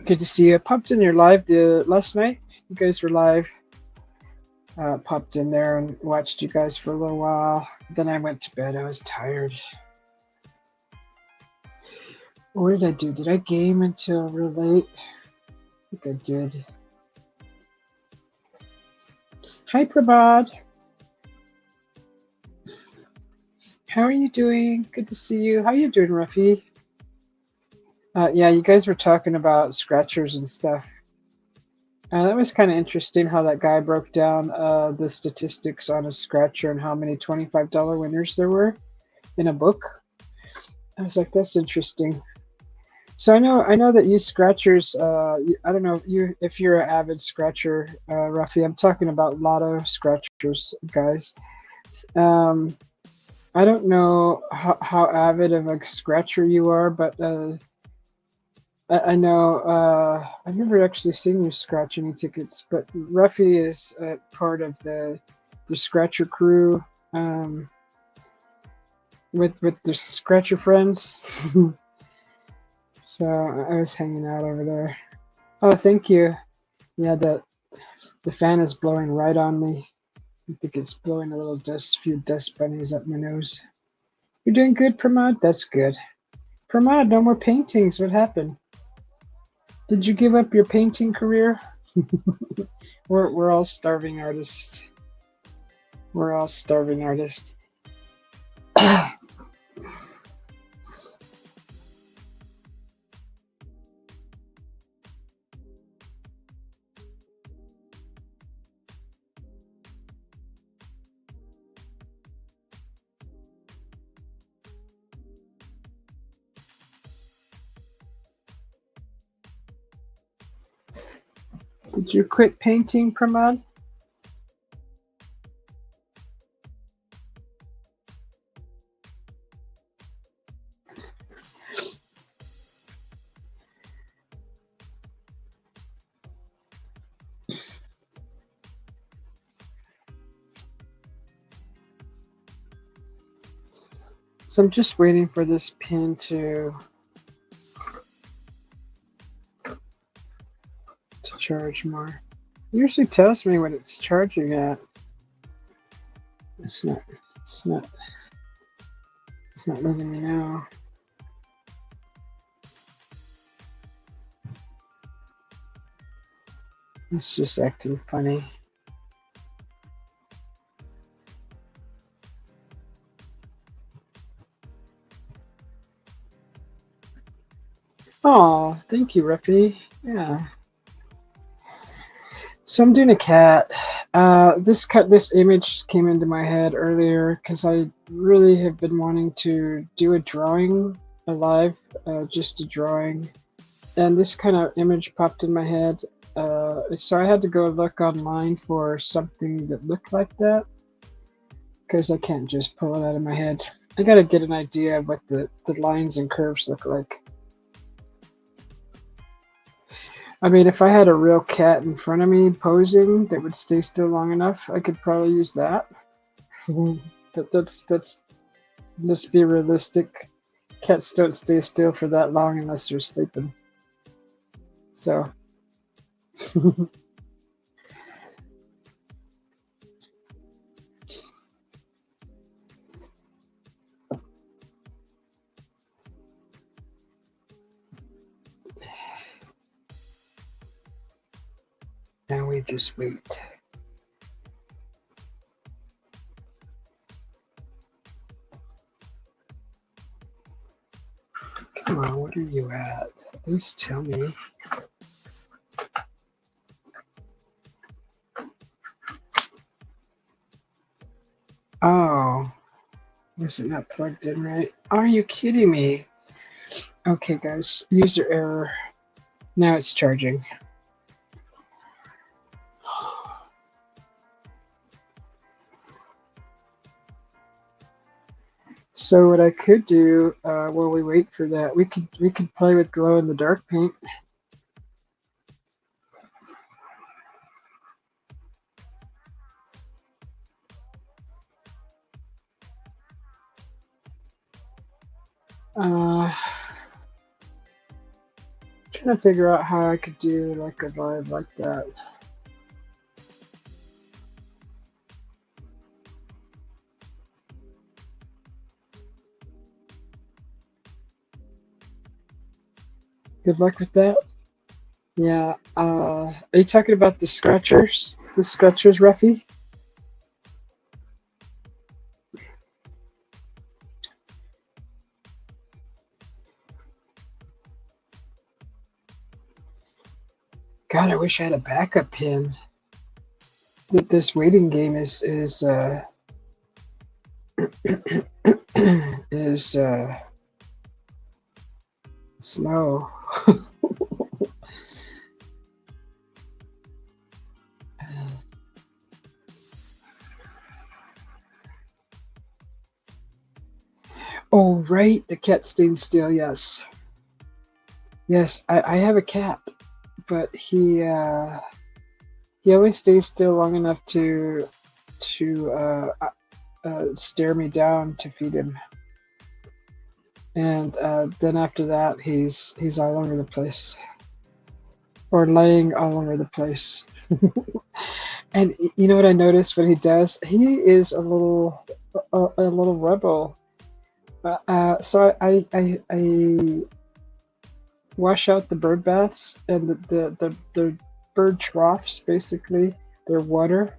Good to see you. I popped in your live last night. You guys were live. Popped in there and watched you guys for a little while. Then I went to bed. I was tired. What did I do? Did I game until real late? I think I did. Hi, Prabad. How are you doing? Good to see you. How are you doing, Ruffy? Yeah, you guys were talking about scratchers and stuff. That was kind of interesting how that guy broke down the statistics on a scratcher and how many $25 winners there were in a book. I was like, that's interesting. So I know that you scratchers. I don't know if you're an avid scratcher, Ruffy. I'm talking about lotto scratchers, guys. I don't know how avid of a scratcher you are, but I know I've never actually seen you scratch any tickets, but Ruffy is part of the scratcher crew with the scratcher friends. So I was hanging out over there. Oh, thank you. Yeah, the fan is blowing right on me. I think it's blowing a little dust, few dust bunnies up my nose. You're doing good, Pramod? That's good. Pramod, no more paintings. What happened? Did you give up your painting career? We're all starving artists. We're all starving artists. Did you quit painting, Pramod? So I'm just waiting for this pin to charge more. It usually tells me what it's charging at. It's not letting me know. It's just acting funny. Oh, thank you, Ruffy. Yeah. So I'm doing a cat. This image came into my head earlier because I really have been wanting to do a drawing, alive, just a drawing, and this kind of image popped in my head. So I had to go look online for something that looked like that because I can't just pull it out of my head. I got to get an idea of what the lines and curves look like. I mean, if I had a real cat in front of me posing that would stay still long enough, I could probably use that. But let's be realistic. Cats don't stay still for that long unless they're sleeping. So. Now we just wait. Come on, what are you at? At least tell me. Oh, was it not plugged in right? Are you kidding me? Okay, guys, user error. Now it's charging. So what I could do while we wait for that, we could play with glow in the dark paint. Trying to figure out how I could do like a vibe like that. Good luck with that. Yeah. Are you talking about the scratchers? The scratchers, Ruffy? God, I wish I had a backup pin. This waiting game is slow. Oh, right, the cat staying still. Yes, yes, I have a cat, but he only stays still long enough to stare me down to feed him, and then after that he's all over the place. or laying all over the place. And you know what I noticed what he does? He is a little rebel. So I wash out the bird baths and the bird troughs, basically their water,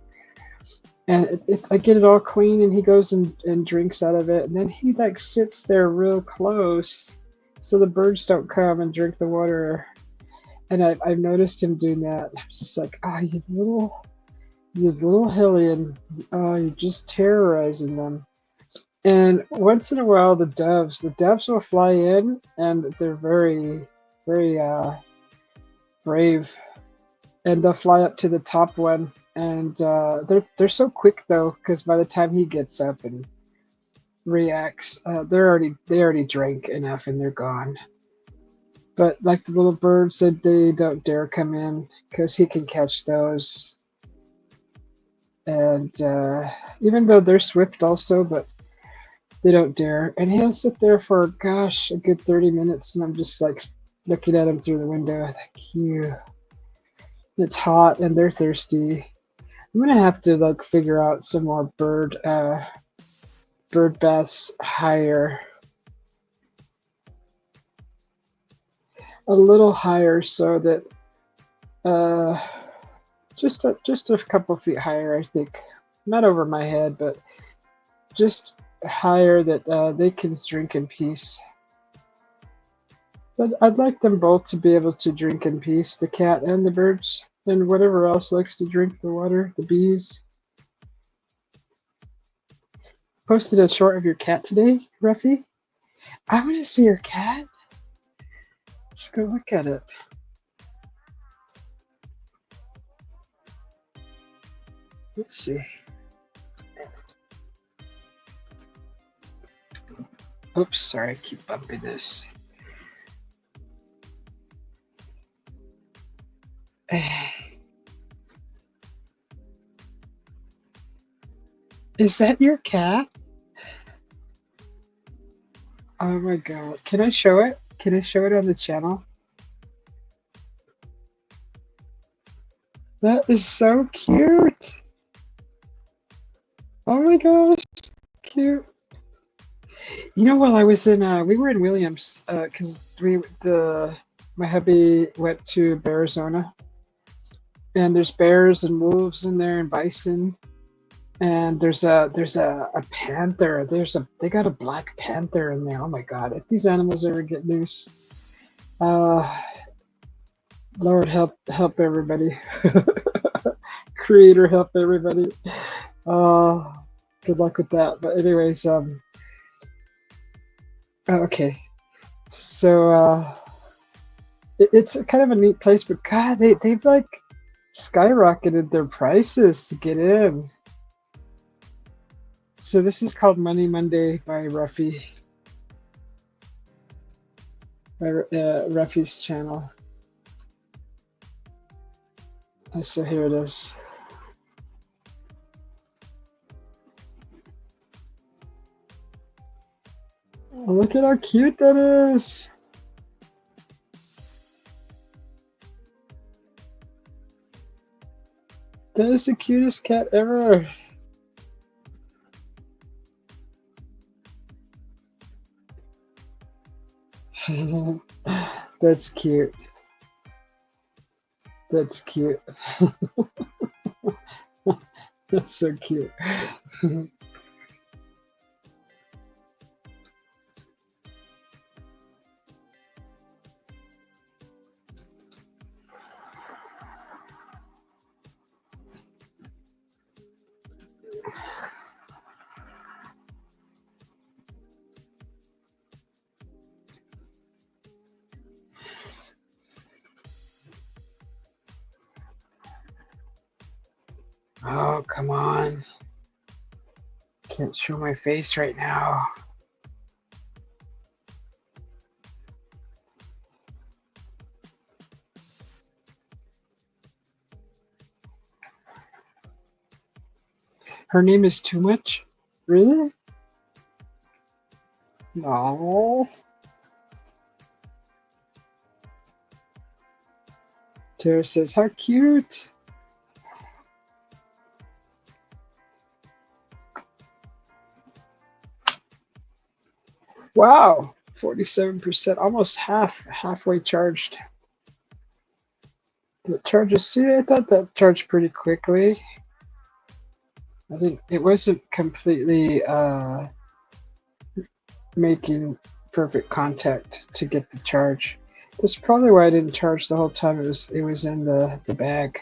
and I get it all clean, and he goes and drinks out of it, and then he like sits there real close so the birds don't come and drink the water. And I've noticed him doing that. I was just like, ah, you little hellion, oh, you're just terrorizing them. And once in a while, the doves will fly in, and they're very, very brave, and they'll fly up to the top one, and they're so quick though, because by the time he gets up and reacts, they already drank enough and they're gone. But like the little birds said, they don't dare come in because he can catch those. And even though they're swift also, but they don't dare. And he'll sit there for, gosh, a good 30 minutes, and I'm just like looking at him through the window. Like, you. It's hot and they're thirsty. I'm gonna have to like figure out some more bird baths higher. A little higher so that just a couple feet higher, I think. Not over my head, but just higher that they can drink in peace. But I'd like them both to be able to drink in peace, the cat and the birds, and whatever else likes to drink the water, the bees. Posted a short of your cat today, Ruffy? I want to see your cat. Let's go look at it. Let's see. Oops, sorry, I keep bumping this. Is that your cat? Oh my god. Can I show it? Can I show it on the channel? That is so cute. Oh my gosh, cute. You know, while I was in, we were in Williams, because my hubby went to Arizona, and there's bears and wolves in there and bison, and there's a panther. They got a black panther in there. Oh my god! If these animals ever get loose, Lord help everybody. Creator help everybody. Good luck with that. But anyways, okay. So it's kind of a neat place, but God, they've like skyrocketed their prices to get in. So this is called Money Monday by Ruffy. By Ruffy's channel. So here it is. Oh, look at how cute that is. That is the cutest cat ever. That's cute. That's cute. That's so cute. Oh, come on. Can't show my face right now. Her name is Too Much? Really? No. Tara says, how cute. Wow, 47%, almost halfway charged. The charges, see, I thought that charged pretty quickly. It wasn't completely making perfect contact to get the charge. That's probably why I didn't charge the whole time it was in the bag.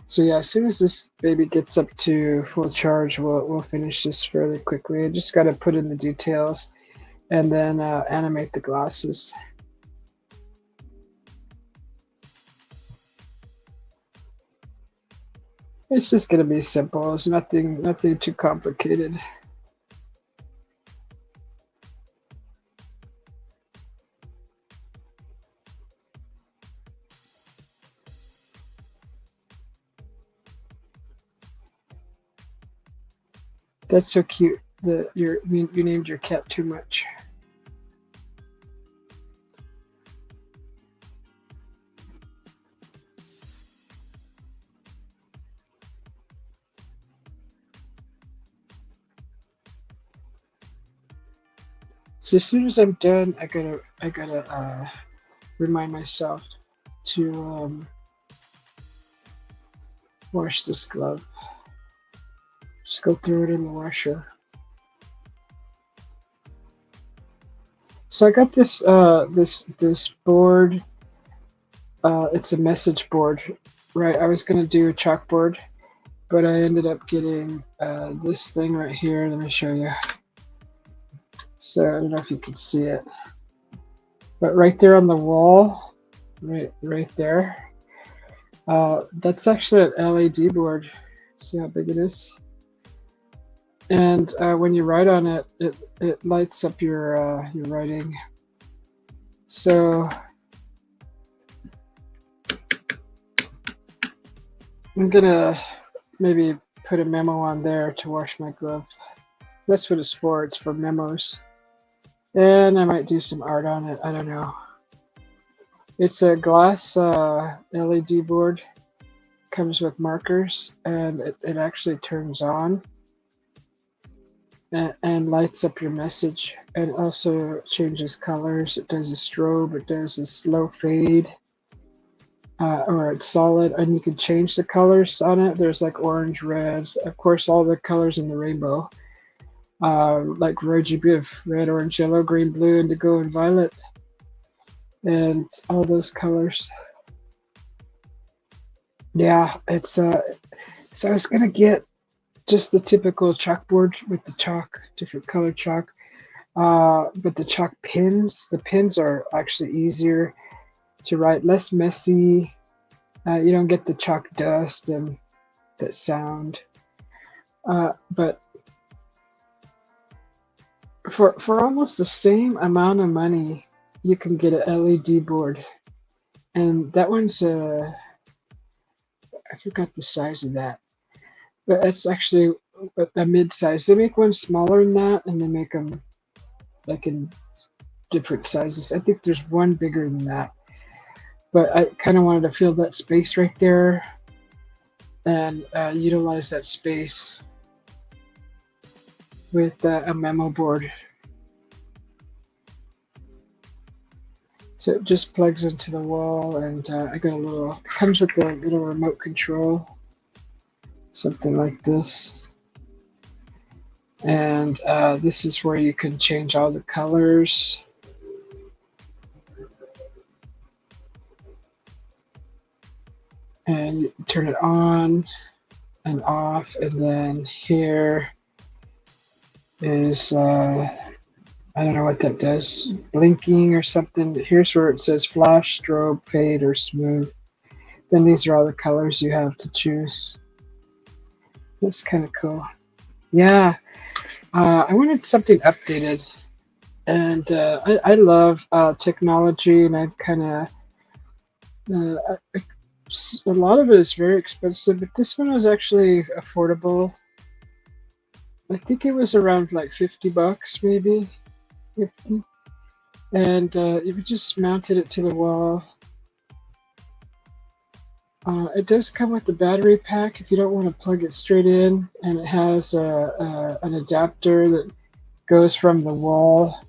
So yeah, as soon as this baby gets up to full charge, we'll finish this fairly quickly. I just got to put in the details and then animate the glasses. It's just going to be simple. It's nothing too complicated. That's so cute that you named your cat too much. So as soon as I'm done, I gotta remind myself to wash this glove. Just go through it in the washer. So I got this this board. It's a message board, right? I was gonna do a chalkboard, but I ended up getting this thing right here. Let me show you. So I don't know if you can see it, but right there on the wall, right there, that's actually an LED board. See how big it is? And when you write on it, it lights up your writing. So I'm gonna maybe put a memo on there to wash my glove. That's what it's for. It's for memos. And I might do some art on it. I don't know. It's a glass LED board. Comes with markers, and it actually turns on and lights up your message, and also changes colors. It does a strobe. It does a slow fade, or it's solid, and you can change the colors on it. There's like orange, red, of course, all the colors in the rainbow. Like RGB of red, orange, yellow, green, blue, indigo, and violet, and all those colors. Yeah, it's so I was gonna get just the typical chalkboard with the chalk, different color chalk, but the chalk pins, the pins are actually easier to write, less messy. You don't get the chalk dust and that sound, but for almost the same amount of money, you can get an LED board, and that one's I forgot the size of that, but it's actually a mid-size. They make one smaller than that, and they make them like in different sizes. I think there's one bigger than that, but I kind of wanted to fill that space right there and utilize that space with a memo board. So it just plugs into the wall, and I got a little, it comes with a little remote control, something like this. And this is where you can change all the colors. And you turn it on and off, and then here is I don't know what that does, blinking or something. Here's where it says flash, strobe, fade, or smooth. Then these are all the colors you have to choose. That's kind of cool. Yeah, I wanted something updated, and I love technology, and I've kind of a lot of it is very expensive, but this one was actually affordable. I think it was around like $50 maybe. 50. And you just mounted it to the wall. It does come with the battery pack if you don't want to plug it straight in, and it has an adapter that goes from the wall.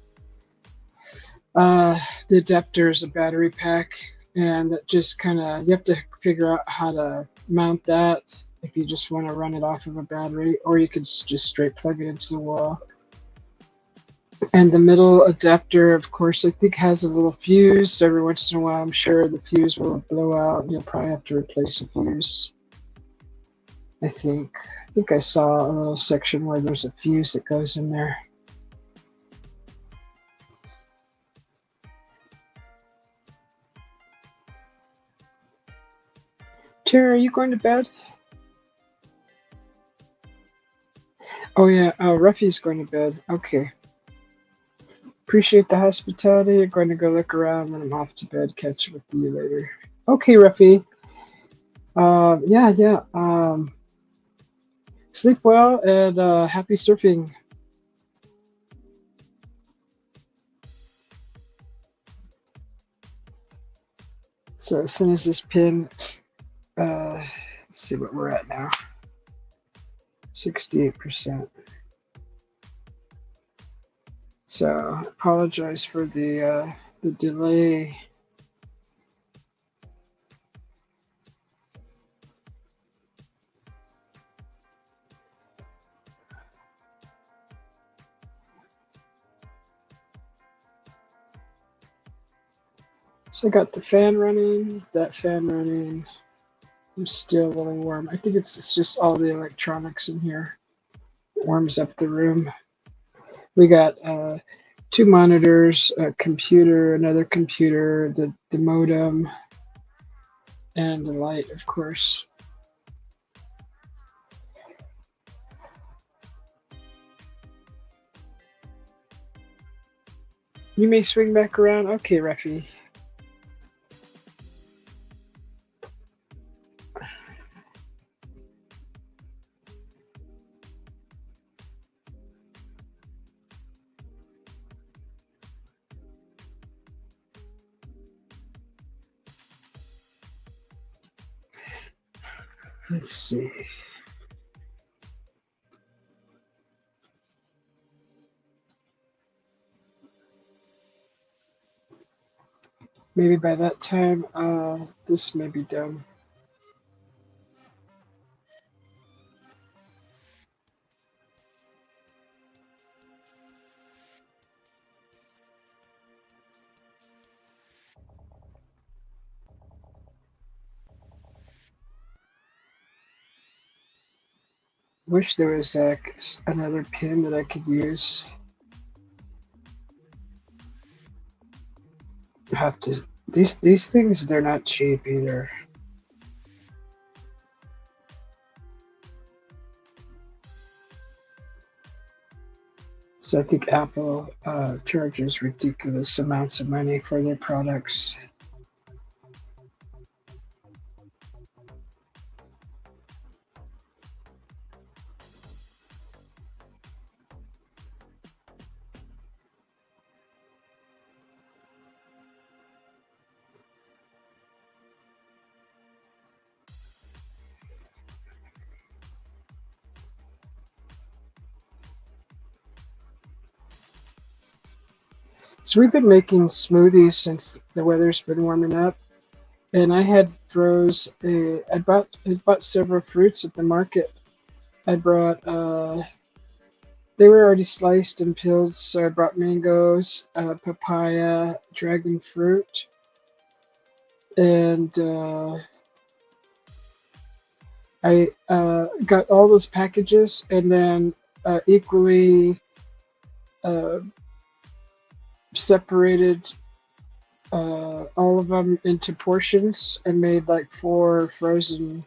The adapter is a battery pack, and that just kind of, you have to figure out how to mount that if you just want to run it off of a battery, or you could just straight plug it into the wall. And the middle adapter, of course, I think has a little fuse. So every once in a while, I'm sure the fuse will blow out, and you'll probably have to replace a fuse. I think I saw a little section where there's a fuse that goes in there. Tara, are you going to bed? Oh yeah, Ruffy's going to bed. Okay. Appreciate the hospitality. I'm going to go look around, and I'm off to bed. Catch up with you later. Okay, Ruffy. Yeah. Sleep well and happy surfing. So as soon as this pin, let's see what we're at now. 68%. So apologize for the delay. So I got the fan running, that fan running. I'm still a little warm. I think it's just all the electronics in here. It warms up the room. We got 2 monitors, a computer, another computer, the modem, and the light, of course. You may swing back around. Okay, Ruffy. Let's see. Maybe by that time, this may be done. Wish there was another pin that I could use. Have to. These things, they're not cheap either. So I think Apple charges ridiculous amounts of money for their products. So we've been making smoothies since the weather's been warming up, and I had I bought several fruits at the market. I brought they were already sliced and peeled, so I brought mangoes, papaya, dragon fruit, and I got all those packages, and then equally separated all of them into portions and made like 4 frozen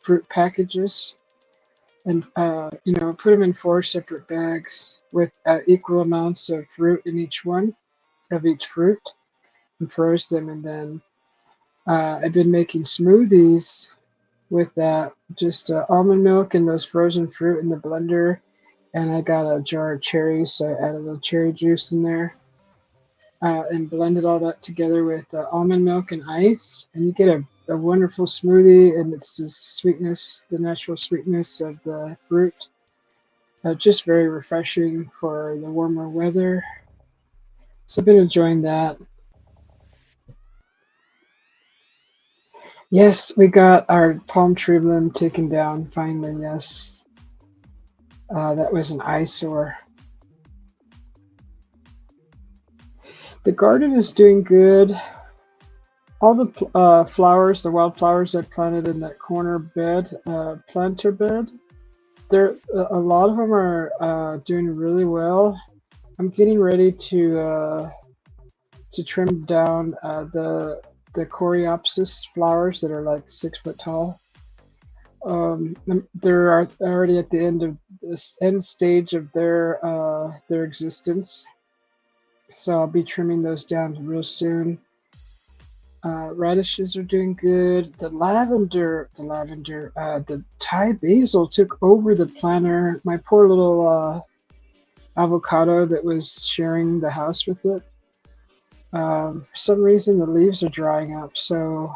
fruit packages, and put them in 4 separate bags with equal amounts of fruit in each one of each fruit, and froze them. And then I've been making smoothies with that, just almond milk and those frozen fruit in the blender, and I got a jar of cherries, so I added a little cherry juice in there. and blended all that together with almond milk and ice, and you get a wonderful smoothie, and it's the sweetness, the natural sweetness of the fruit. Just very refreshing for the warmer weather. So I've been enjoying that. Yes, we got our palm tree limb taken down finally. Yes, that was an eyesore. The garden is doing good. All the flowers, the wildflowers I planted in that corner bed, planter bed, there a lot of them are doing really well. I'm getting ready to trim down the coreopsis flowers that are like 6 foot tall. They're already at the end of this end stage of their existence, so I'll be trimming those down real soon. Radishes are doing good. The Thai basil took over the planter. My poor little avocado that was sharing the house with it. For some reason, the leaves are drying up, so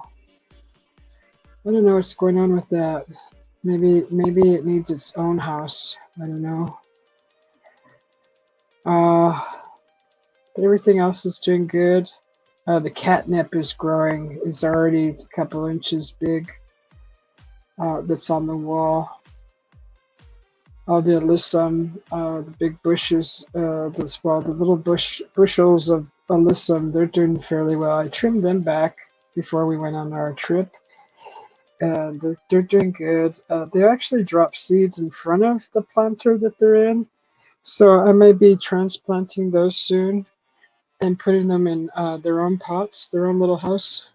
I don't know what's going on with that. Maybe it needs its own house. I don't know. But everything else is doing good. The catnip is growing. It's already a couple inches big. That's on the wall. All the alyssum, the big bushes, the little bushels of alyssum, they're doing fairly well. I trimmed them back before we went on our trip, and they're doing good. They actually drop seeds in front of the planter that they're in, so I may be transplanting those soon and putting them in their own pots, their own little house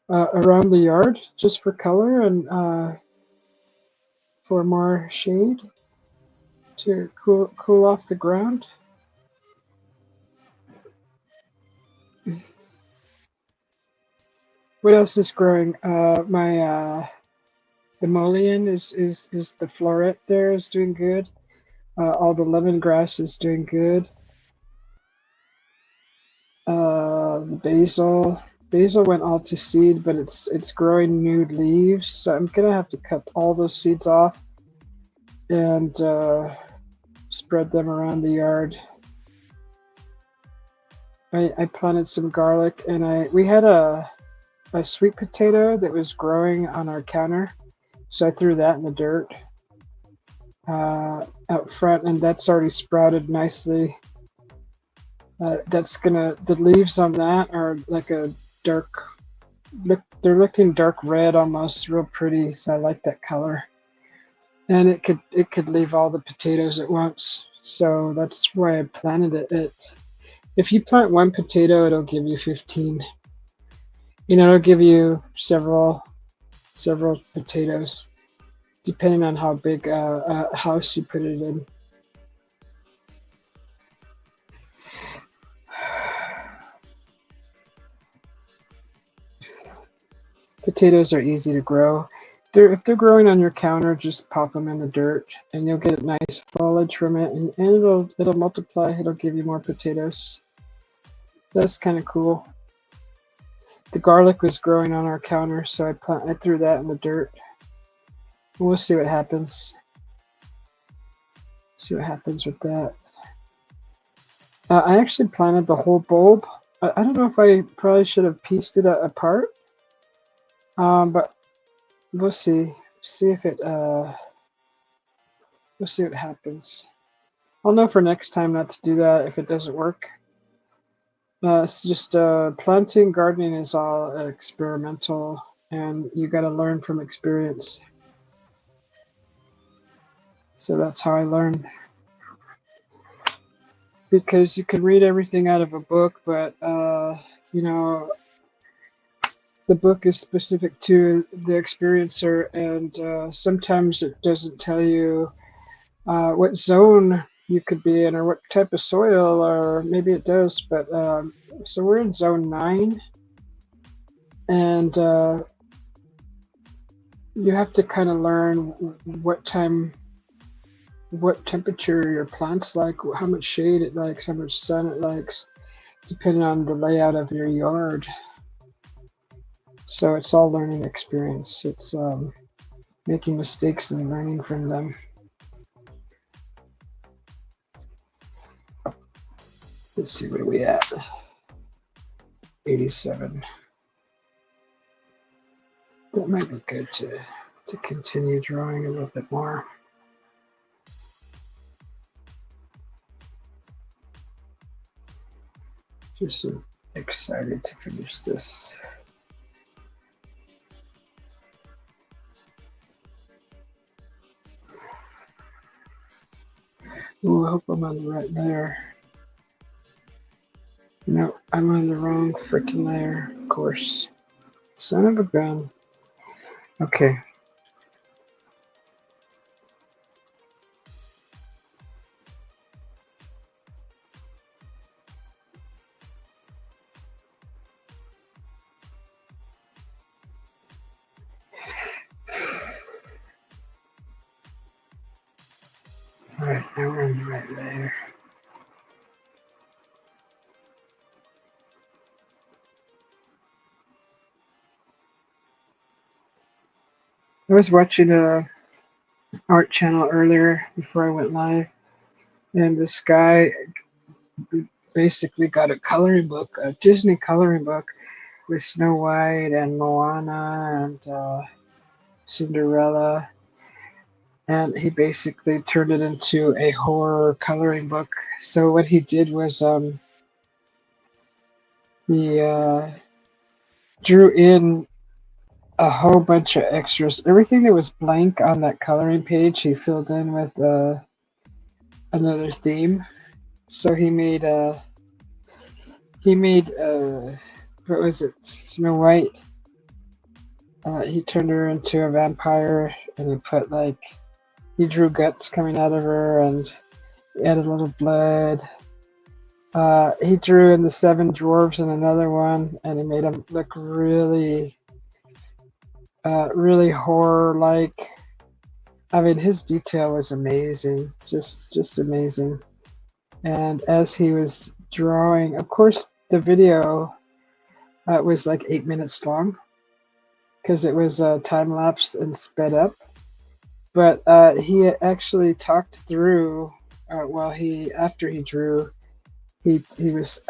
around the yard, just for color and for more shade to cool off the ground. What else is growing? My emollient is the floret there is doing good. All the lemongrass is doing good. The basil went all to seed, but it's growing new leaves, so I'm gonna have to cut all those seeds off and spread them around the yard. I planted some garlic, and we had a sweet potato that was growing on our counter, so I threw that in the dirt out front, and that's already sprouted nicely. The leaves on that are like a they're looking dark red almost, real pretty, so I like that color. And it could leave all the potatoes at once, so that's why I planted it. If you plant one potato, it'll give you 15. It'll give you several potatoes, depending on how big a house you put it in. Potatoes are easy to grow. If they're growing on your counter, just pop them in the dirt, and you'll get a nice foliage from it, and it'll multiply. It'll give you more potatoes. That's kind of cool. The garlic was growing on our counter, so I threw that in the dirt. And we'll see what happens. See what happens with that. I actually planted the whole bulb. I don't know if I probably should have pieced it apart. But we'll see. See if it. We'll see what happens. I'll know for next time not to do that if it doesn't work. It's just planting, gardening is all experimental, and you got to learn from experience. So that's how I learn. Because you can read everything out of a book, but the book is specific to the experiencer, and sometimes it doesn't tell you what zone you could be in or what type of soil, or maybe it does, but so we're in zone 9, and you have to kind of learn what temperature your plant's like, how much shade it likes, how much sun it likes. depending on the layout of your yard. So it's all learning experience. It's making mistakes and learning from them. Let's see, where are we at? 87. That might be good to continue drawing a little bit more. Just so excited to finish this. Ooh, I hope I'm on the right layer. No, I'm on the wrong freaking layer, of course. Son of a gun. Okay. Alright, now we're on the right layer. I was watching a art channel earlier before I went live, and this guy basically got a coloring book, a Disney coloring book with Snow White and Moana and Cinderella, and he basically turned it into a horror coloring book. So what he did was he drew in a whole bunch of extras. Everything that was blank on that coloring page, he filled in with another theme. So he made what was it? Snow White. He turned her into a vampire, and he put he drew guts coming out of her, and he added a little blood. He drew in the 7 dwarves in another one, and he made them look really, really horror-like. I mean, his detail was amazing, just amazing. And as he was drawing, of course, the video was like 8 minutes long because it was time lapse and sped up. But he actually talked through after he drew, he was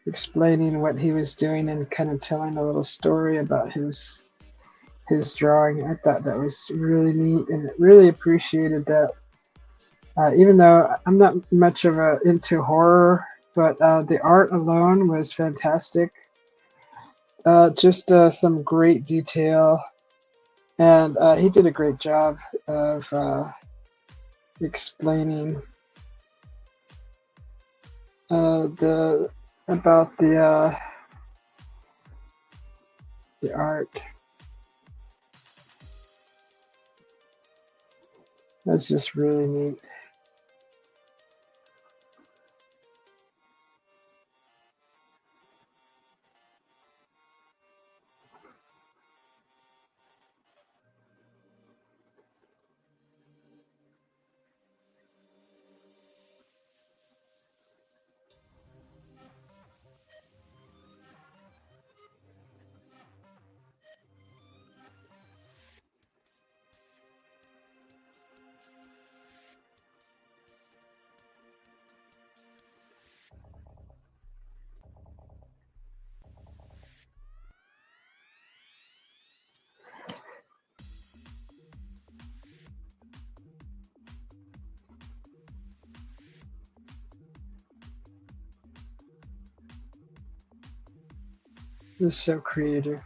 explaining what he was doing and kind of telling a little story about his drawing. I thought that was really neat, and really appreciated that. Even though I'm not much of into horror, but the art alone was fantastic. Just some great detail, and he did a great job of explaining about the art. That's just really neat. This is so creative.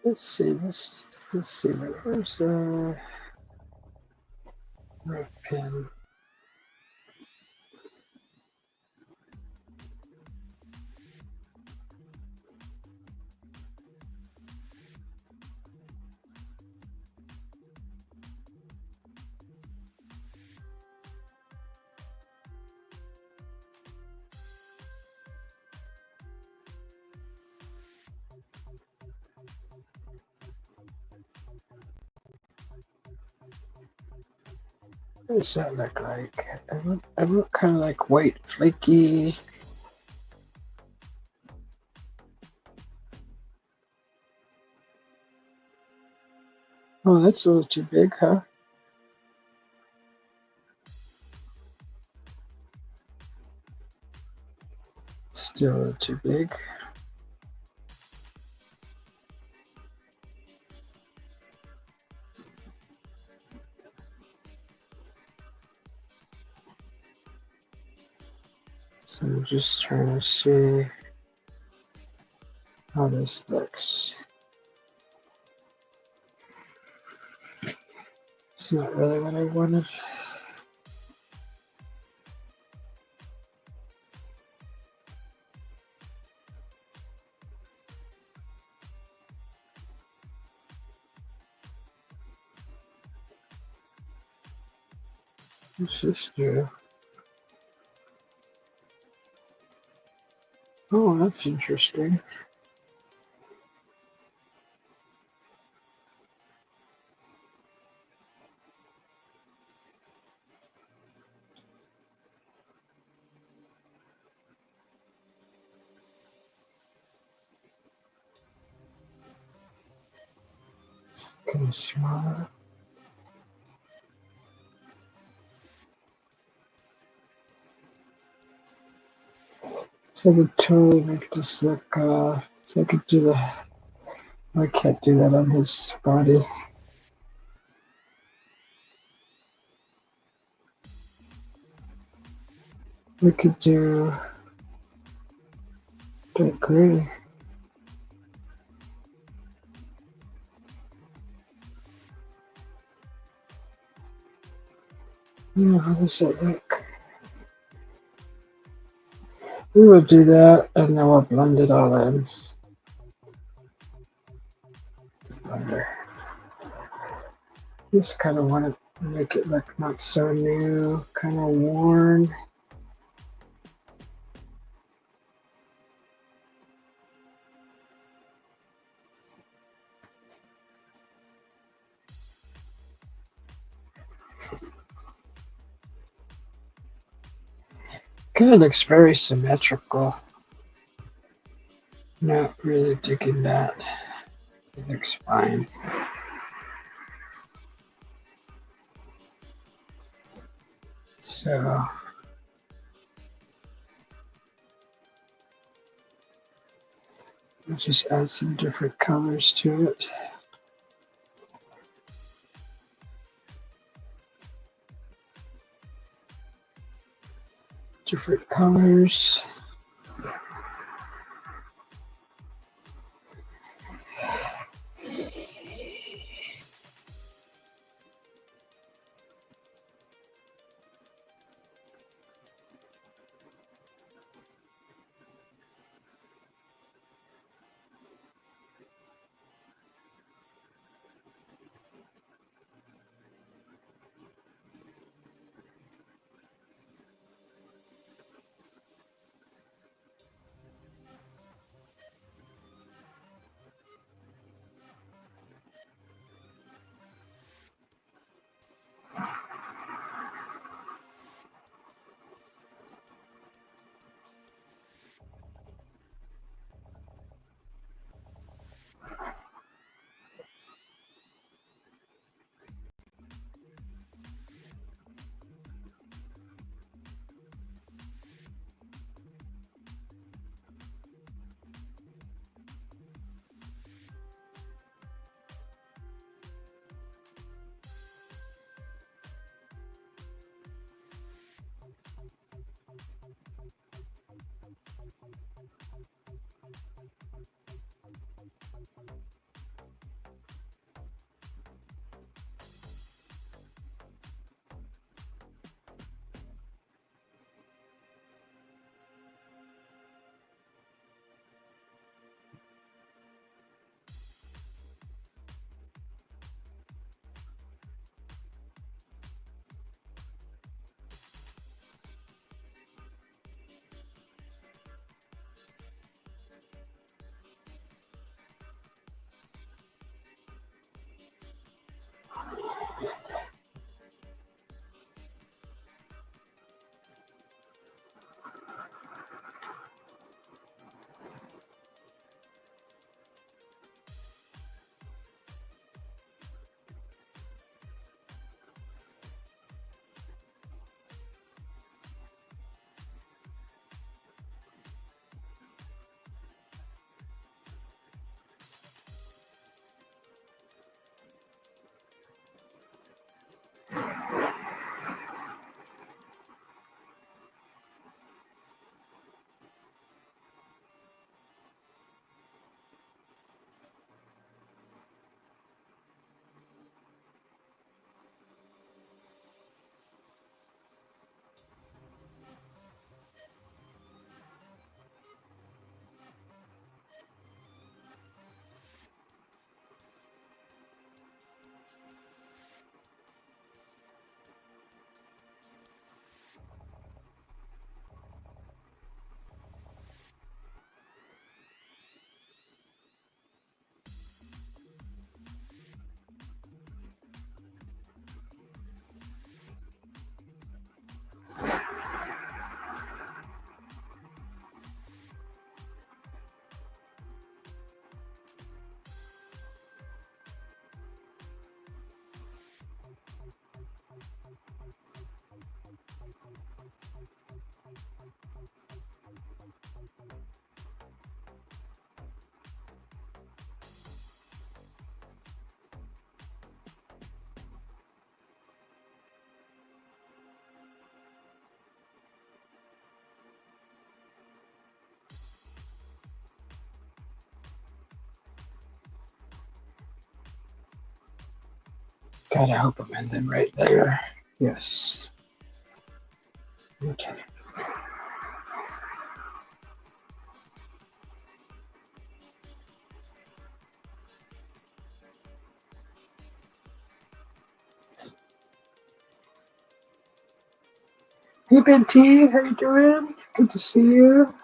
Let's see. Let's see. Where's the red pen? What does that look like? I want kind of like white, flaky. Oh, that's a little too big, huh? Still a little too big. So I'm just trying to see how this looks. It's not really what I wanted. What's this do? Oh, that's interesting. Kind of smaller. So I could totally make this look, so I could do the, I can't do that on his body. We could do dark gray. Yeah, how does that look? We will do that and then we'll blend it all in. Blender. Just kind of want to make it look not so new, kind of worn. Kind of looks very symmetrical. Not really digging that. It looks fine. So I'll just add some different colors to it. Different colors. God, I hope I'm in the right layer. Yes. Okay. Hey, Benty, how you doing? Good to see you.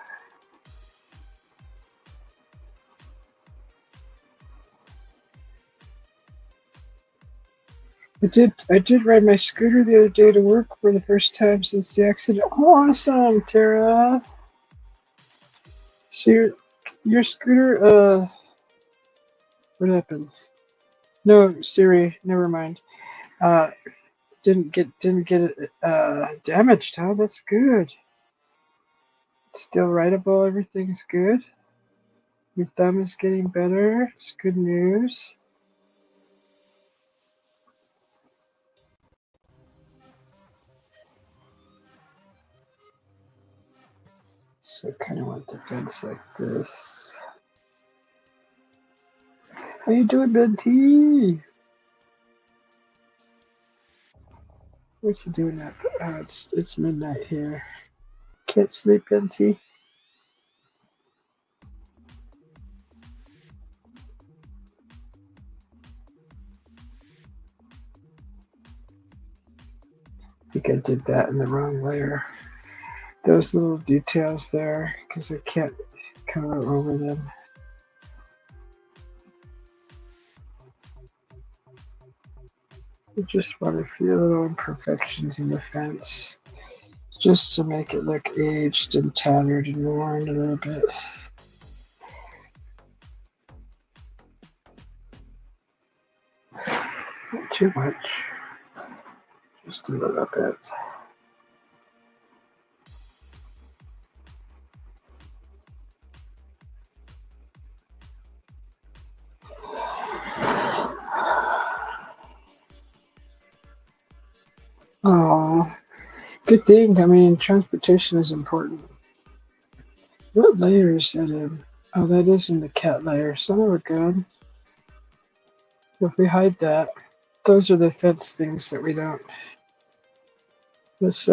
I did ride my scooter the other day to work for the first time since the accident. Awesome, Tara. So your scooter, what happened? No, Siri, never mind. Uh, didn't get it damaged, huh? That's good. Still rideable, everything's good. Your thumb is getting better. It's good news. So I kind of want the fence like this. How you doing, Benty? What you doing up? It's midnight here. Can't sleep, Benty? I think I did that in the wrong layer. Those little details there, because I can't color over them. I just want a few little imperfections in the fence, just to make it look aged and tattered and worn a little bit. Not too much, just a little bit. Oh, good thing. I mean, transportation is important. What layer is that in? Oh, that is in the cat layer. Some are good. If we hide that, those are the fence things that we don't. Let's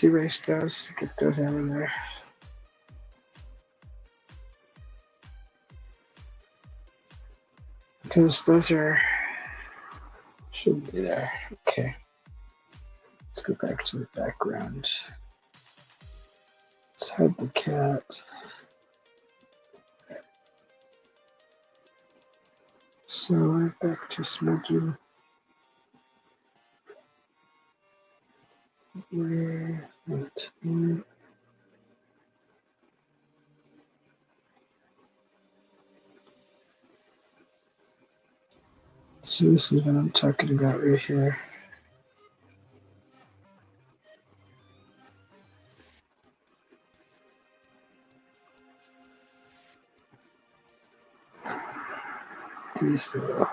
erase those. Get those out of there. Because those shouldn't be there. Okay. Let's go back to the background. Let's hide the cat. So we're back to smudging. Where it is. So this is what I'm talking about right here. These little.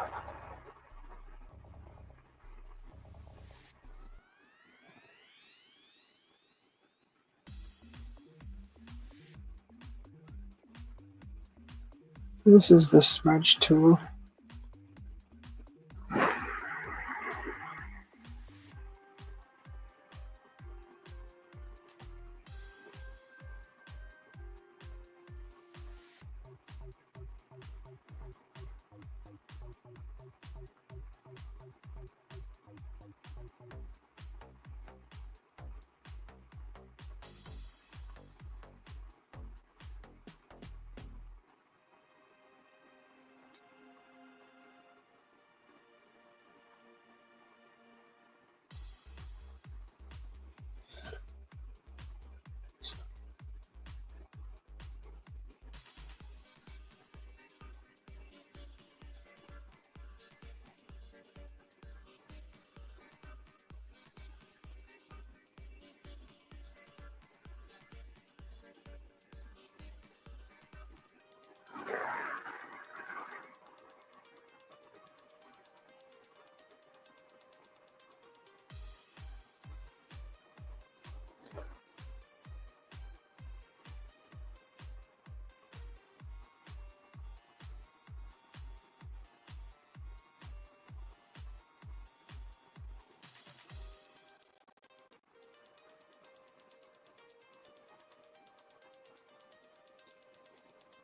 This is the smudge tool.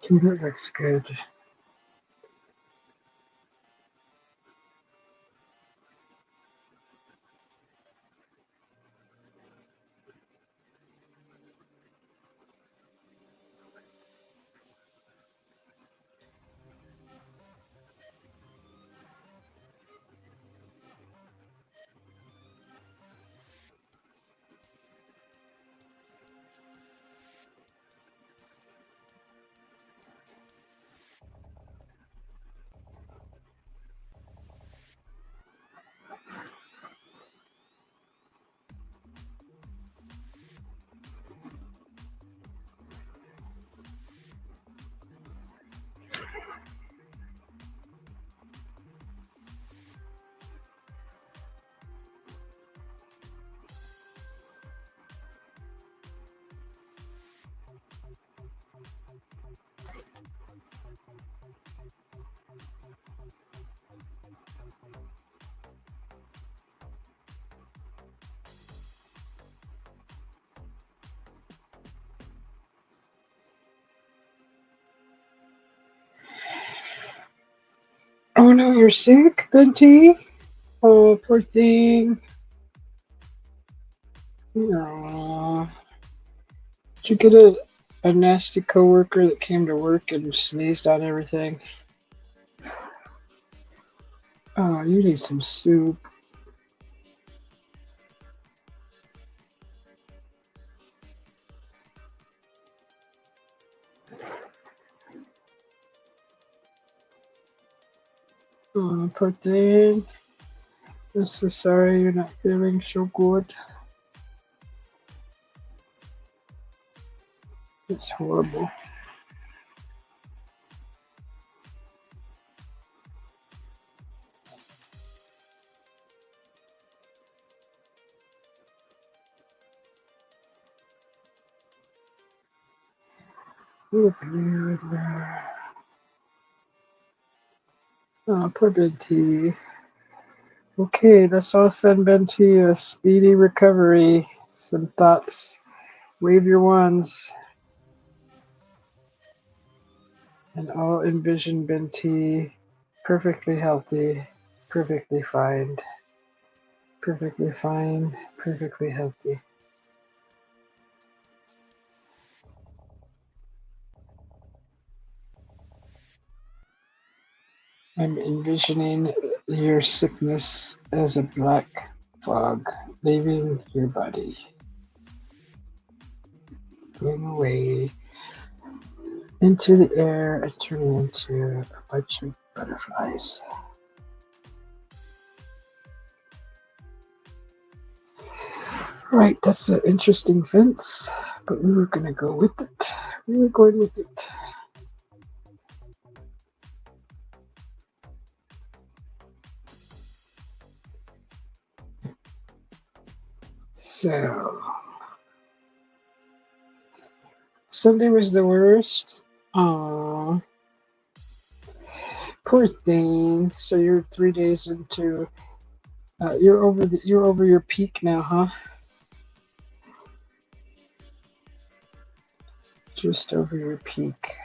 That looks good. Oh no, you're sick, Benty? Oh, poor thing. Aww. Did you get a nasty coworker that came to work and sneezed on everything? Oh, you need some soup. Oh, poor thing. I'm so sorry you're not feeling so good. It's horrible. Oh, poor Benty. Okay, let's all send Benty a speedy recovery. Some thoughts. Wave your wands. And all envision Benty perfectly healthy, perfectly fine, perfectly healthy. I'm envisioning your sickness as a black fog leaving your body, going away into the air and turning into a bunch of butterflies. Right, that's an interesting fence, but we were going to go with it. We were going with it. So, Sunday was the worst. Aww. Poor thing. So you're 3 days into. You're over your peak now, huh? Just over your peak.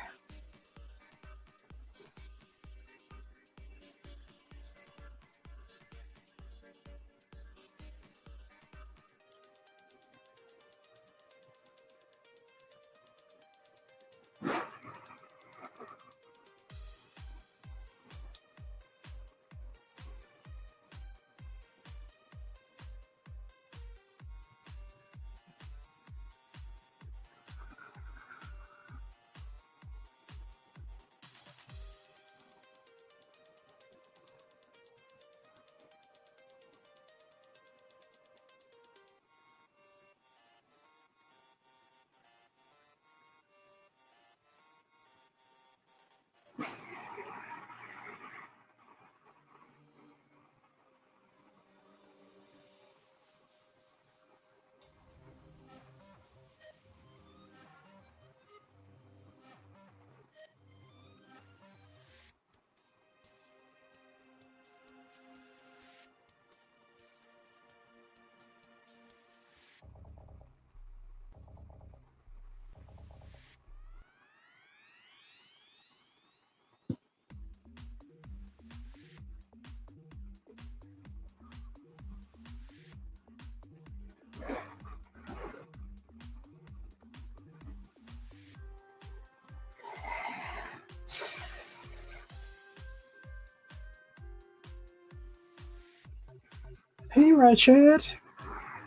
Hey, Rashid.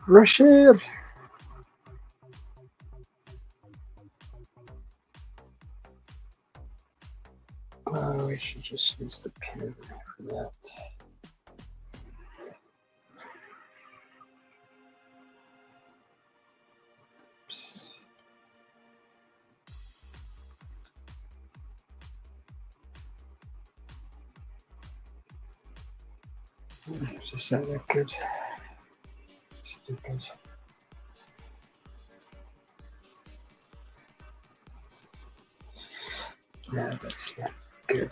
Rashid. Oh, we should just use the pin for that. Just not that good. Stupid. Yeah, that's not good.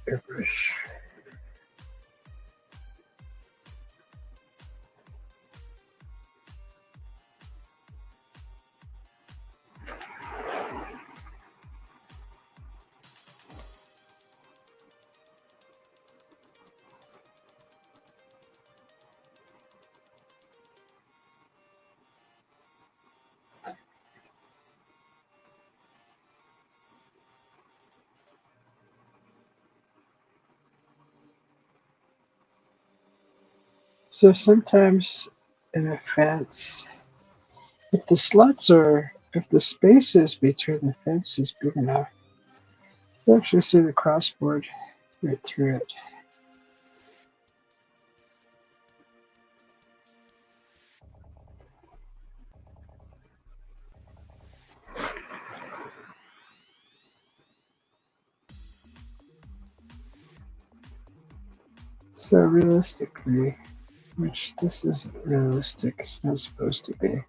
Airbrush. So sometimes in a fence, if the spaces between the fence is big enough, you actually see the crossboard right through it. So realistically, which this isn't realistic, it's not supposed to be,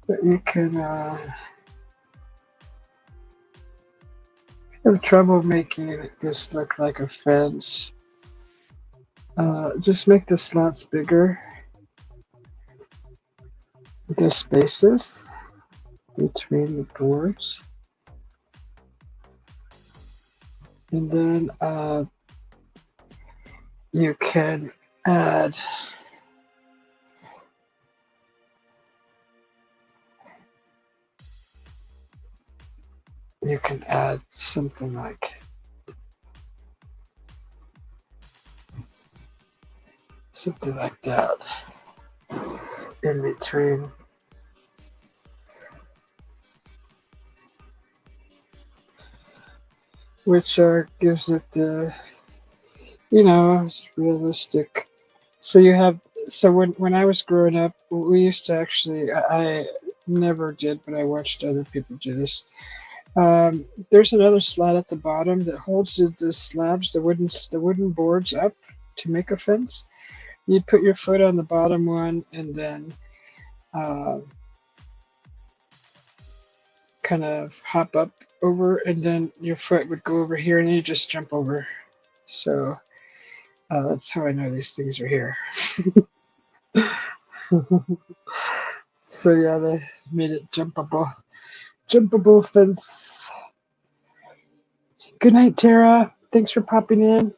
but you can have trouble making this look like a fence. Just make the slots bigger, the spaces between the boards, and then you can add something like that in between. Which gives it the, it's realistic. So when I was growing up, we used to actually, I never did, but I watched other people do this. There's another slat at the bottom that holds the slabs, the wooden boards up to make a fence. You put your foot on the bottom one and then kind of hop up over, and then your foot would go over here, and then you just jump over. So that's how I know these things are here. So yeah, they made it jumpable fence. Good night, Tara. Thanks for popping in.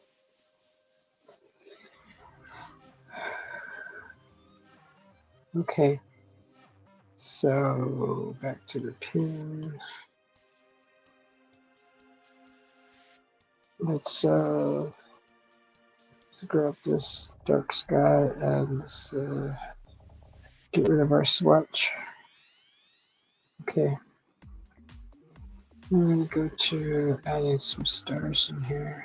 Okay, so back to the pin. Let's grab this dark sky and let's get rid of our swatch. Okay, I'm going to go to adding some stars in here.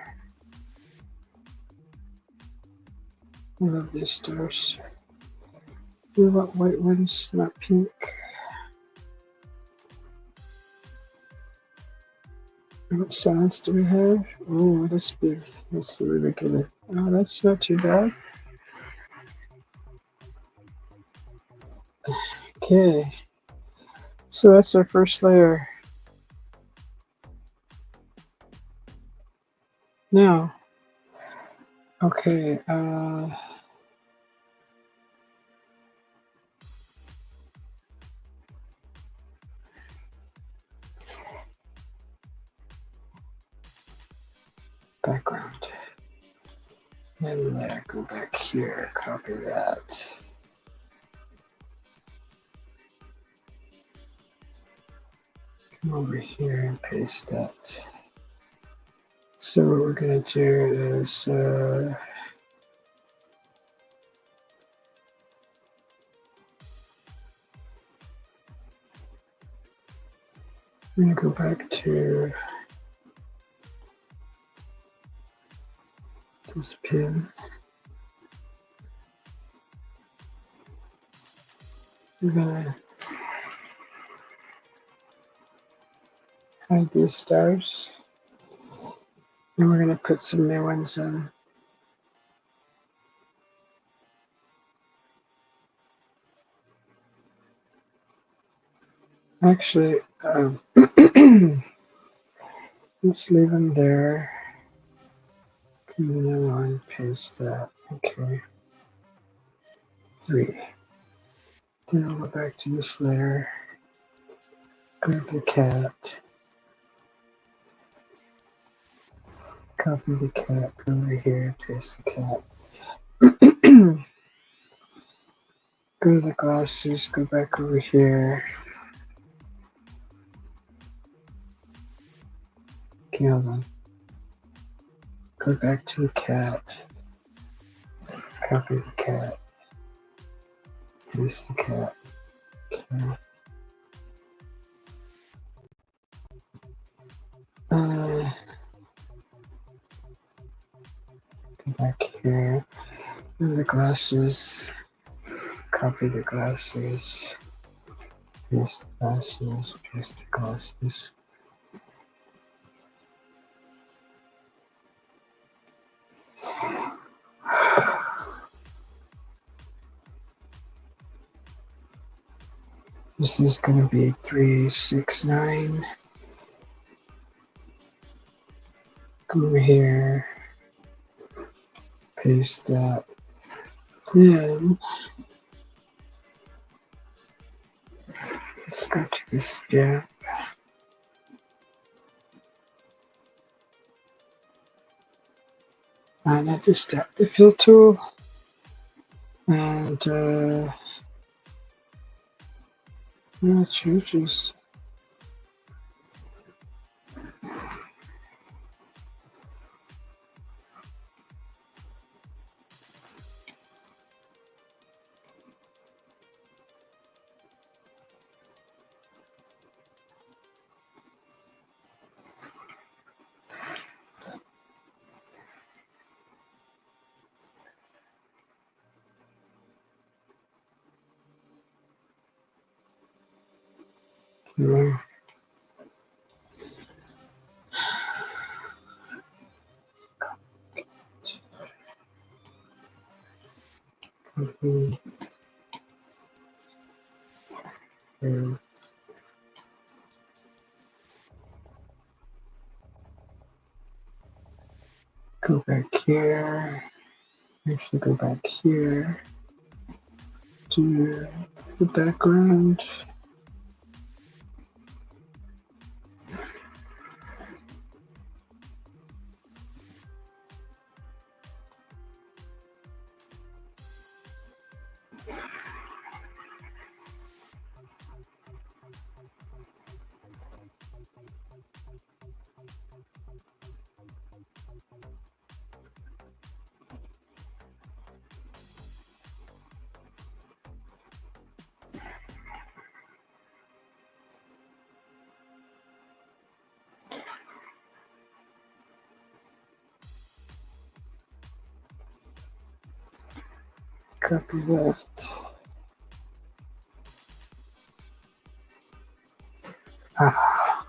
I love these stars. We want white ones, not pink. What size do we have? Oh, that's big. That's the regular. Oh, that's not too bad. Okay. So that's our first layer. Now, okay, background. Another layer, go back here, copy that. come over here and paste that. So what we're going to do is we're going to go back to this pin. We're going to hide these stars. And we're going to put some new ones in. Actually, let's leave them there. Another one, paste that. Okay. 3. Then I'll go back to this layer. Grab the cat. Copy the cat. Go over here. Paste the cat. Go to the glasses. Go back over here. Kill them. Go back to the cat. Copy the cat. Paste the cat. Okay. Go back here. Go to the glasses. Copy the glasses. Paste the glasses. Paste the glasses. This is going to be 3, 6, 9. Go over here. Paste that. Then let's go to this step. And at this step, the fill tool. And it changes. Yeah. Copy. Paste. Go back here. Actually, go back here to the background. Copy that. Ah.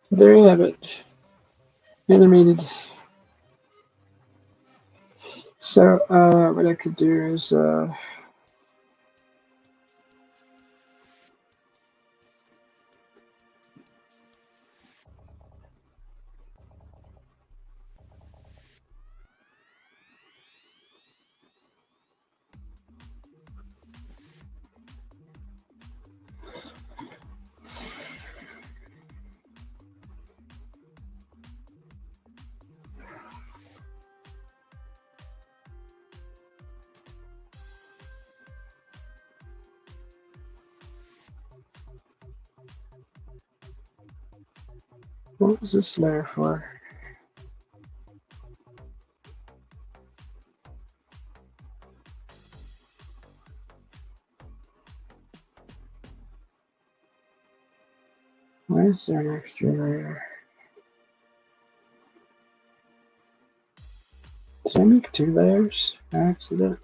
There you have it. Animated. So what I could do is what was this layer for? Why is there an extra layer? Did I make 2 layers by accident?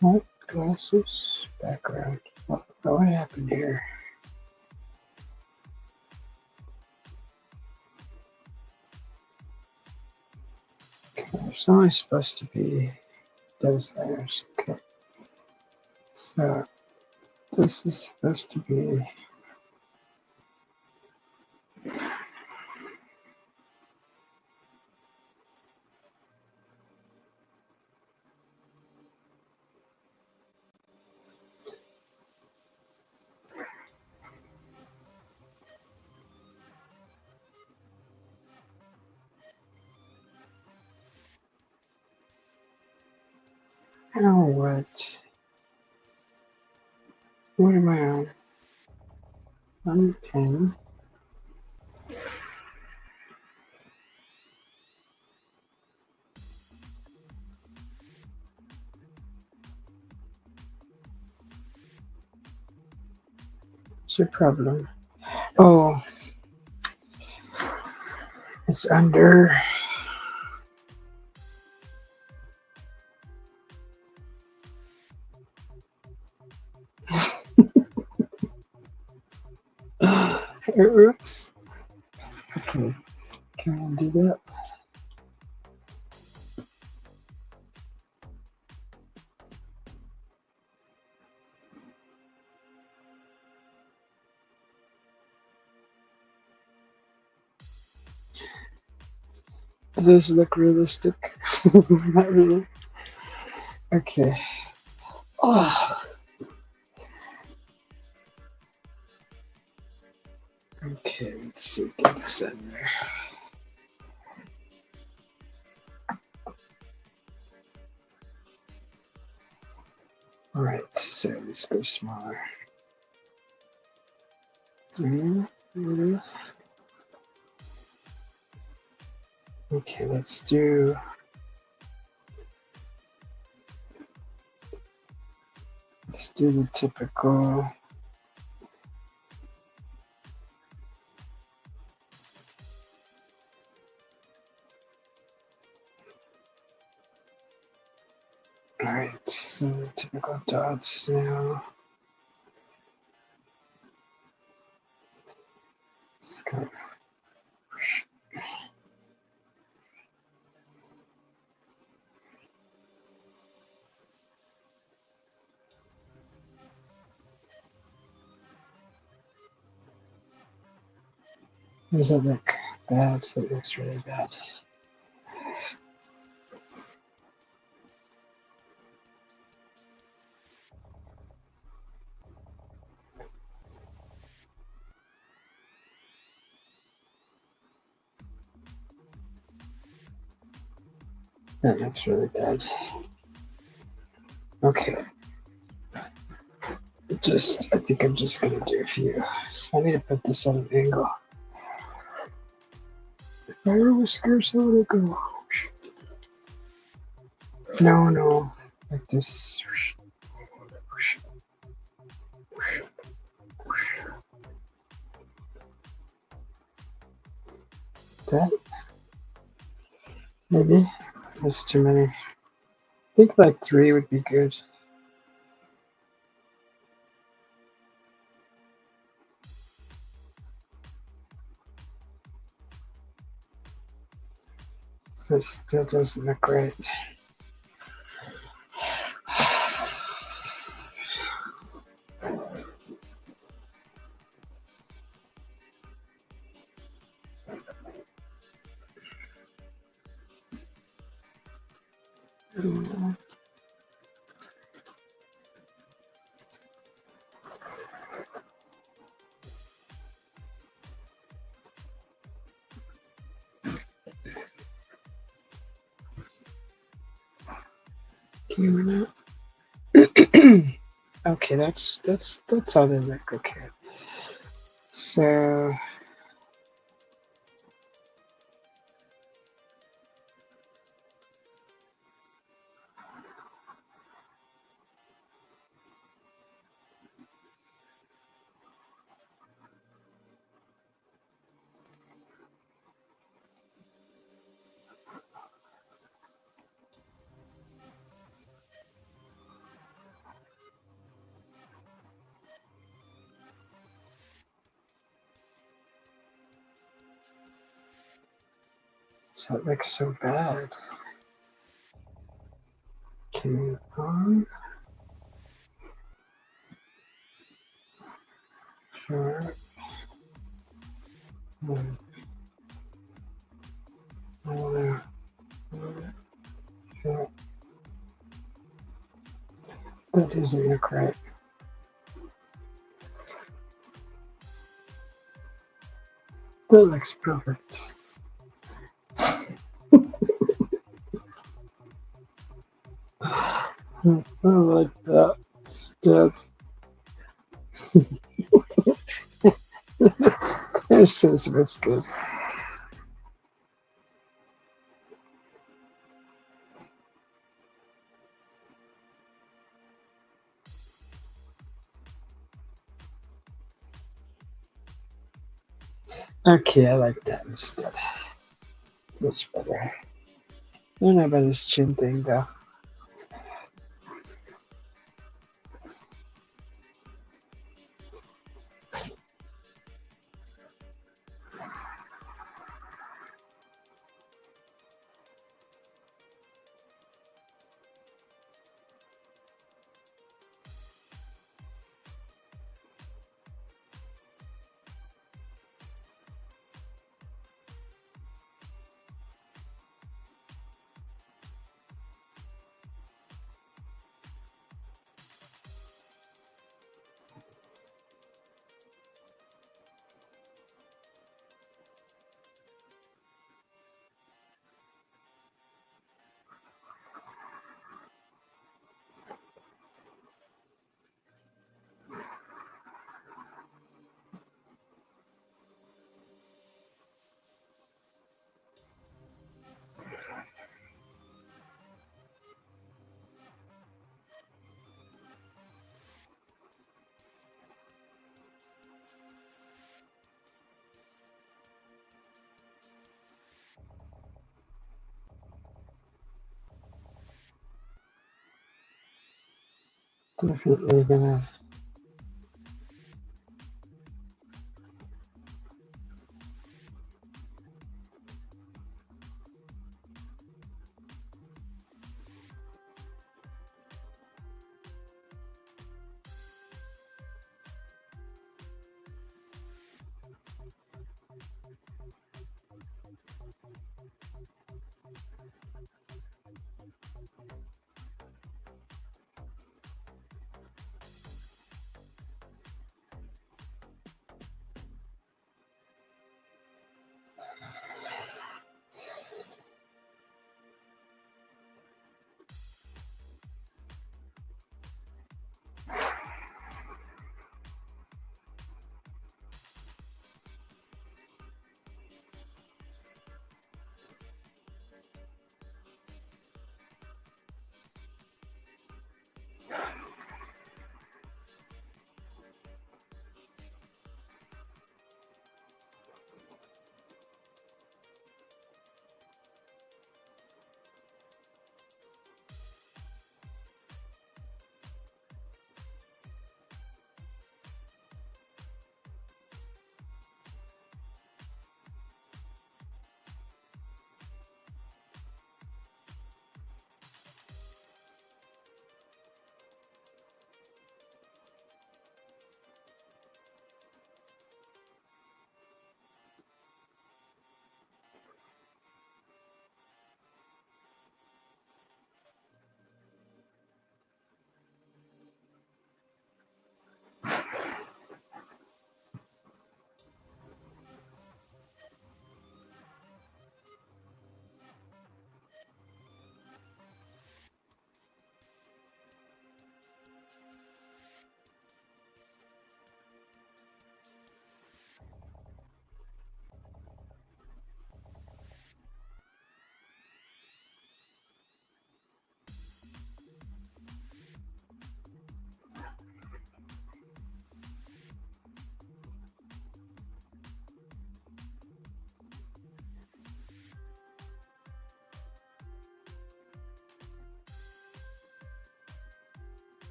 Cat, glasses, background. What happened here? Okay, there's only supposed to be those layers. Okay. So this is supposed to be what? What am I on? On the pen. What's your problem? Oh, it's under. Oops. Okay, can I undo that? Do those look realistic? Not really. Okay. Oh. Okay, let's see. Get this in there. All right, so let's go smaller. Okay, let's do. Let's do the typical. All right, so the typical dots now. Let's go. Does that look bad? It looks really bad. That looks really bad. Okay. I think I'm just gonna do a few. So I need to put this at an angle. Fire whiskers, I want to go. No, like this. That maybe that's too many. I think like 3 would be good. This still doesn't look great. Okay, that's how they look. Okay, so that looks so bad. Come on. Sure. Sure. That doesn't look right. That looks perfect. I like that instead. There's his whiskers. Okay, I like that instead. Much better. I don't know about this chin thing though. Definitely gonna.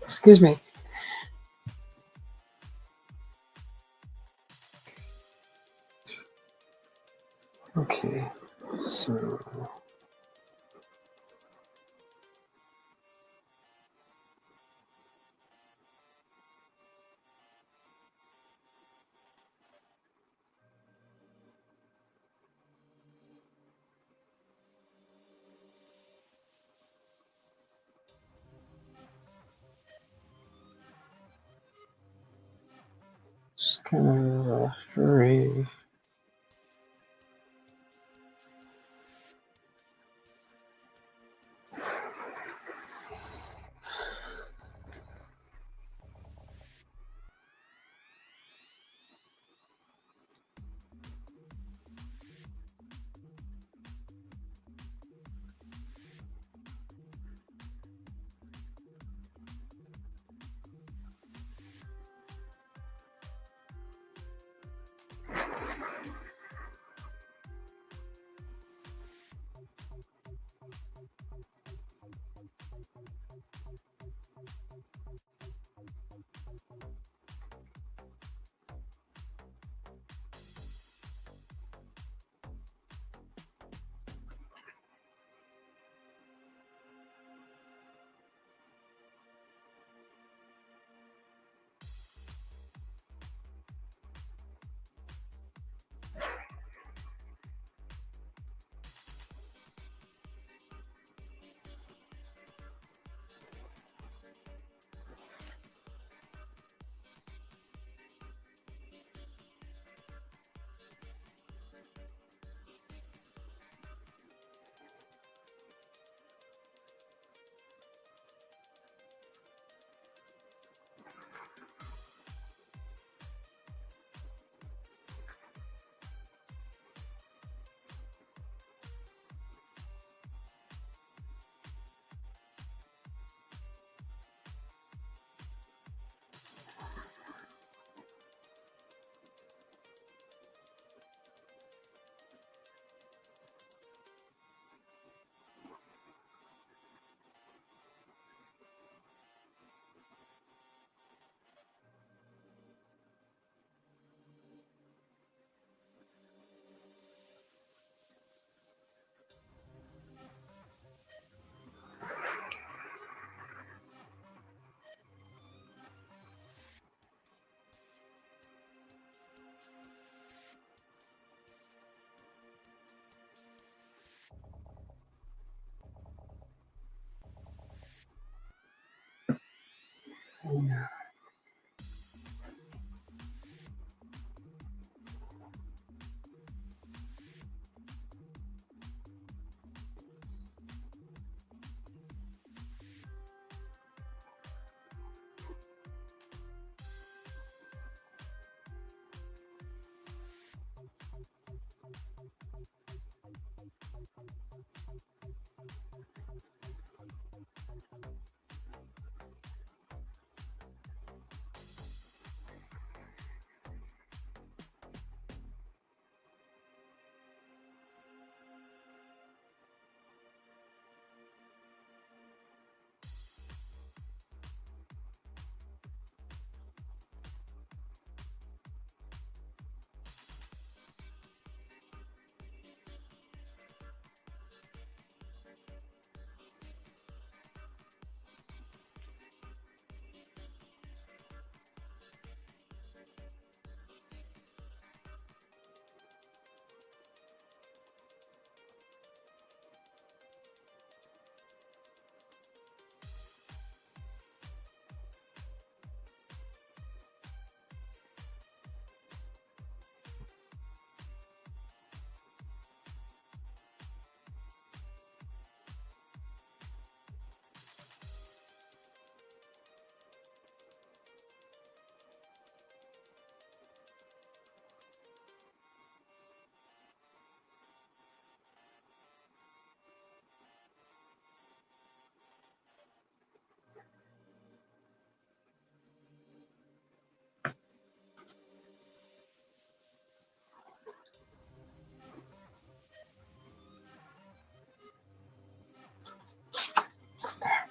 Excuse me. Okay, so it's kind of furry.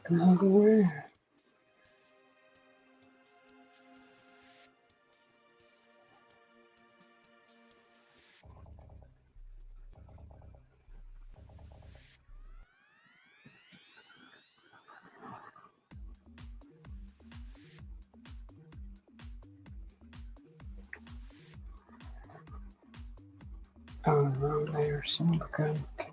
Another way. Oh, wrong layer, silicone. Okay.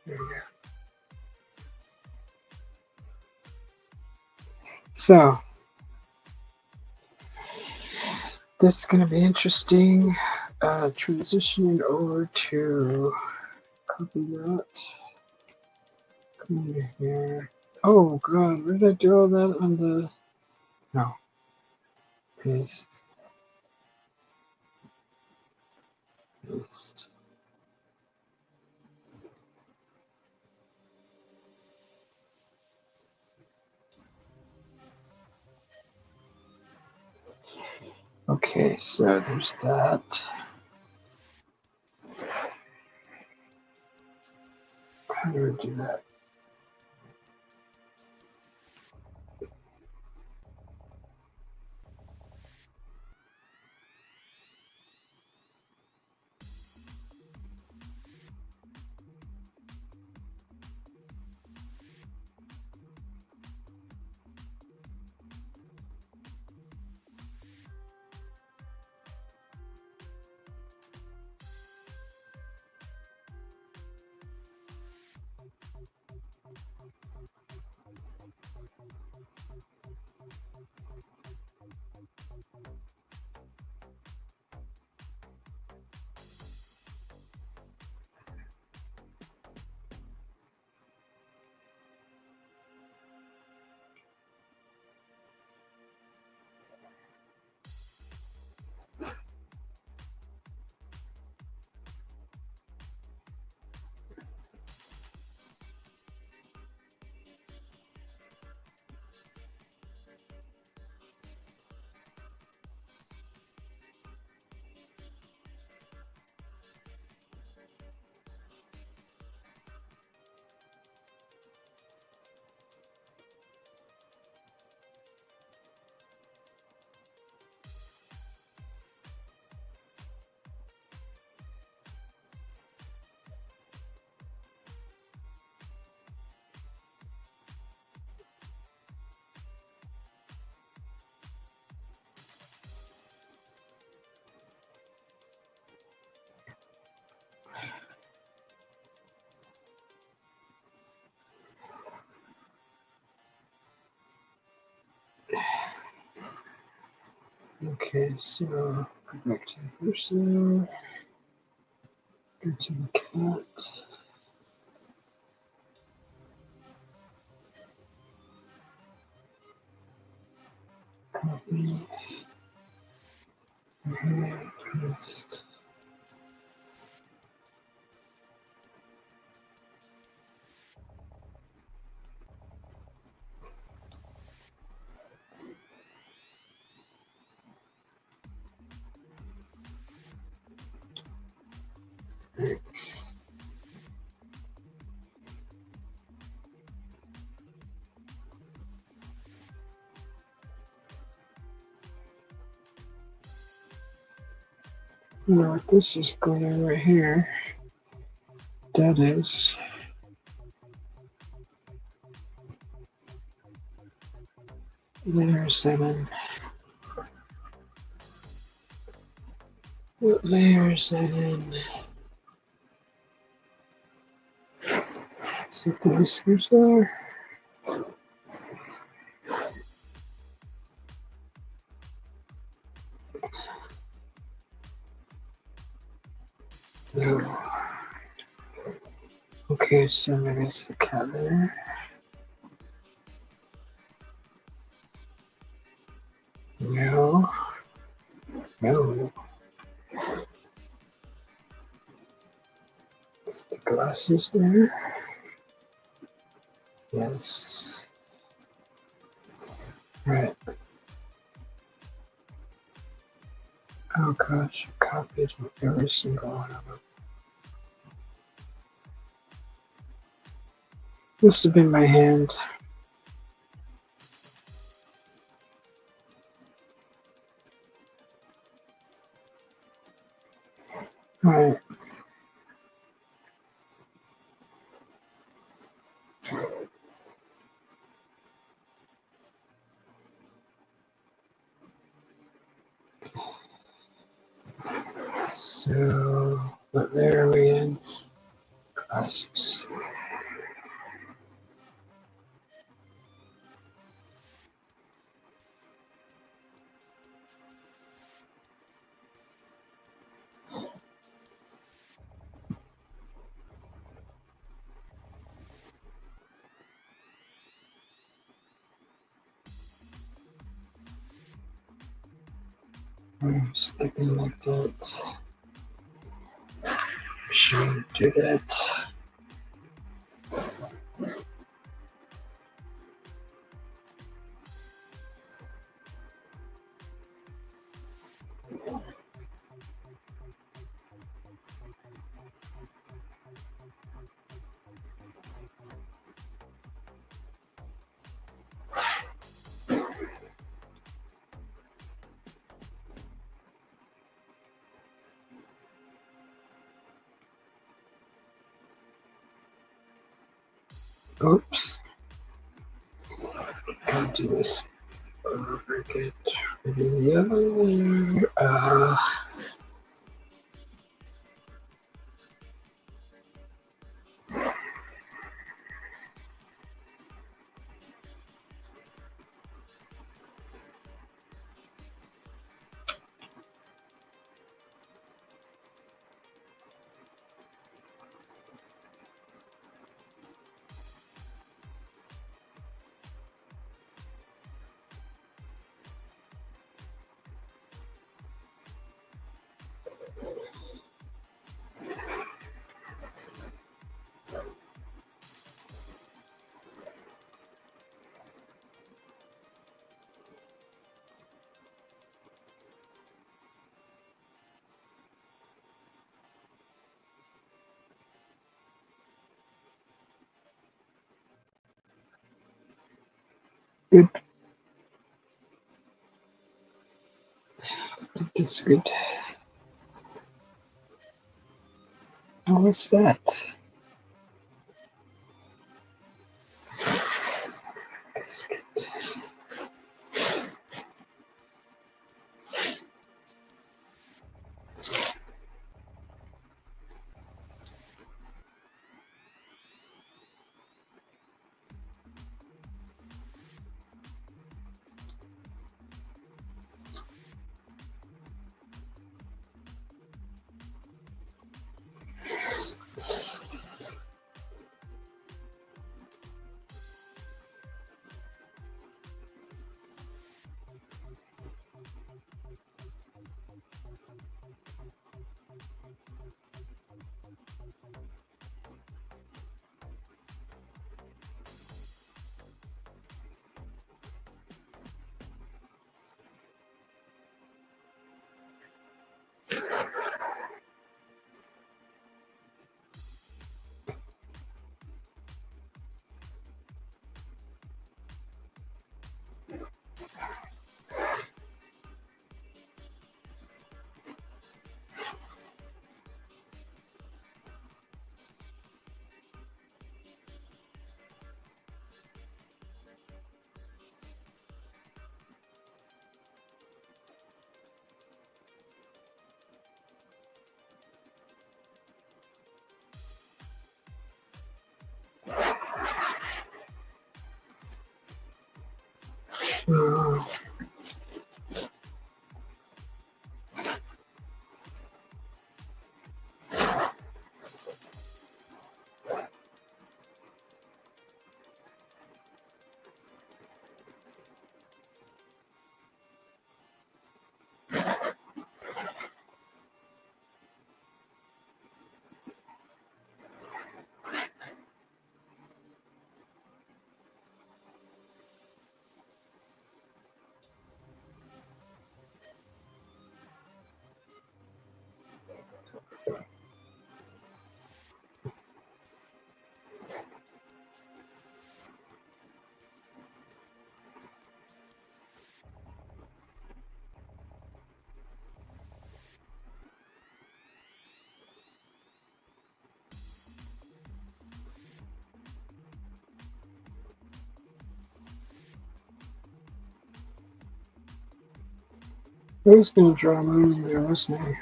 There we go. So, this is going to be interesting. Transitioning over to copy that. Come over here. Oh god, where did I do all that on the... No. Paste. Paste. Okay, so there's that. How do I do that? Okay, so go back to the first layer, go to the cat, copy, and paste. You know what this is going on right here? that is. Layer 7. What layer is that in? Is it the whiskers there? No. Okay, so maybe it's the cat litter. No. No. Is the glasses there? Yes. Right. Oh gosh, I copied every single one of them. Must have been my hand. Alright. So, what layer are we in? Glasses. I'm skipping like that. Shouldn't do that. Oops. Can't do this. Get rid of the other layer. Good. I think that's good. Oh, what's that? Biscuit. I was going to draw a moon in there, wasn't I?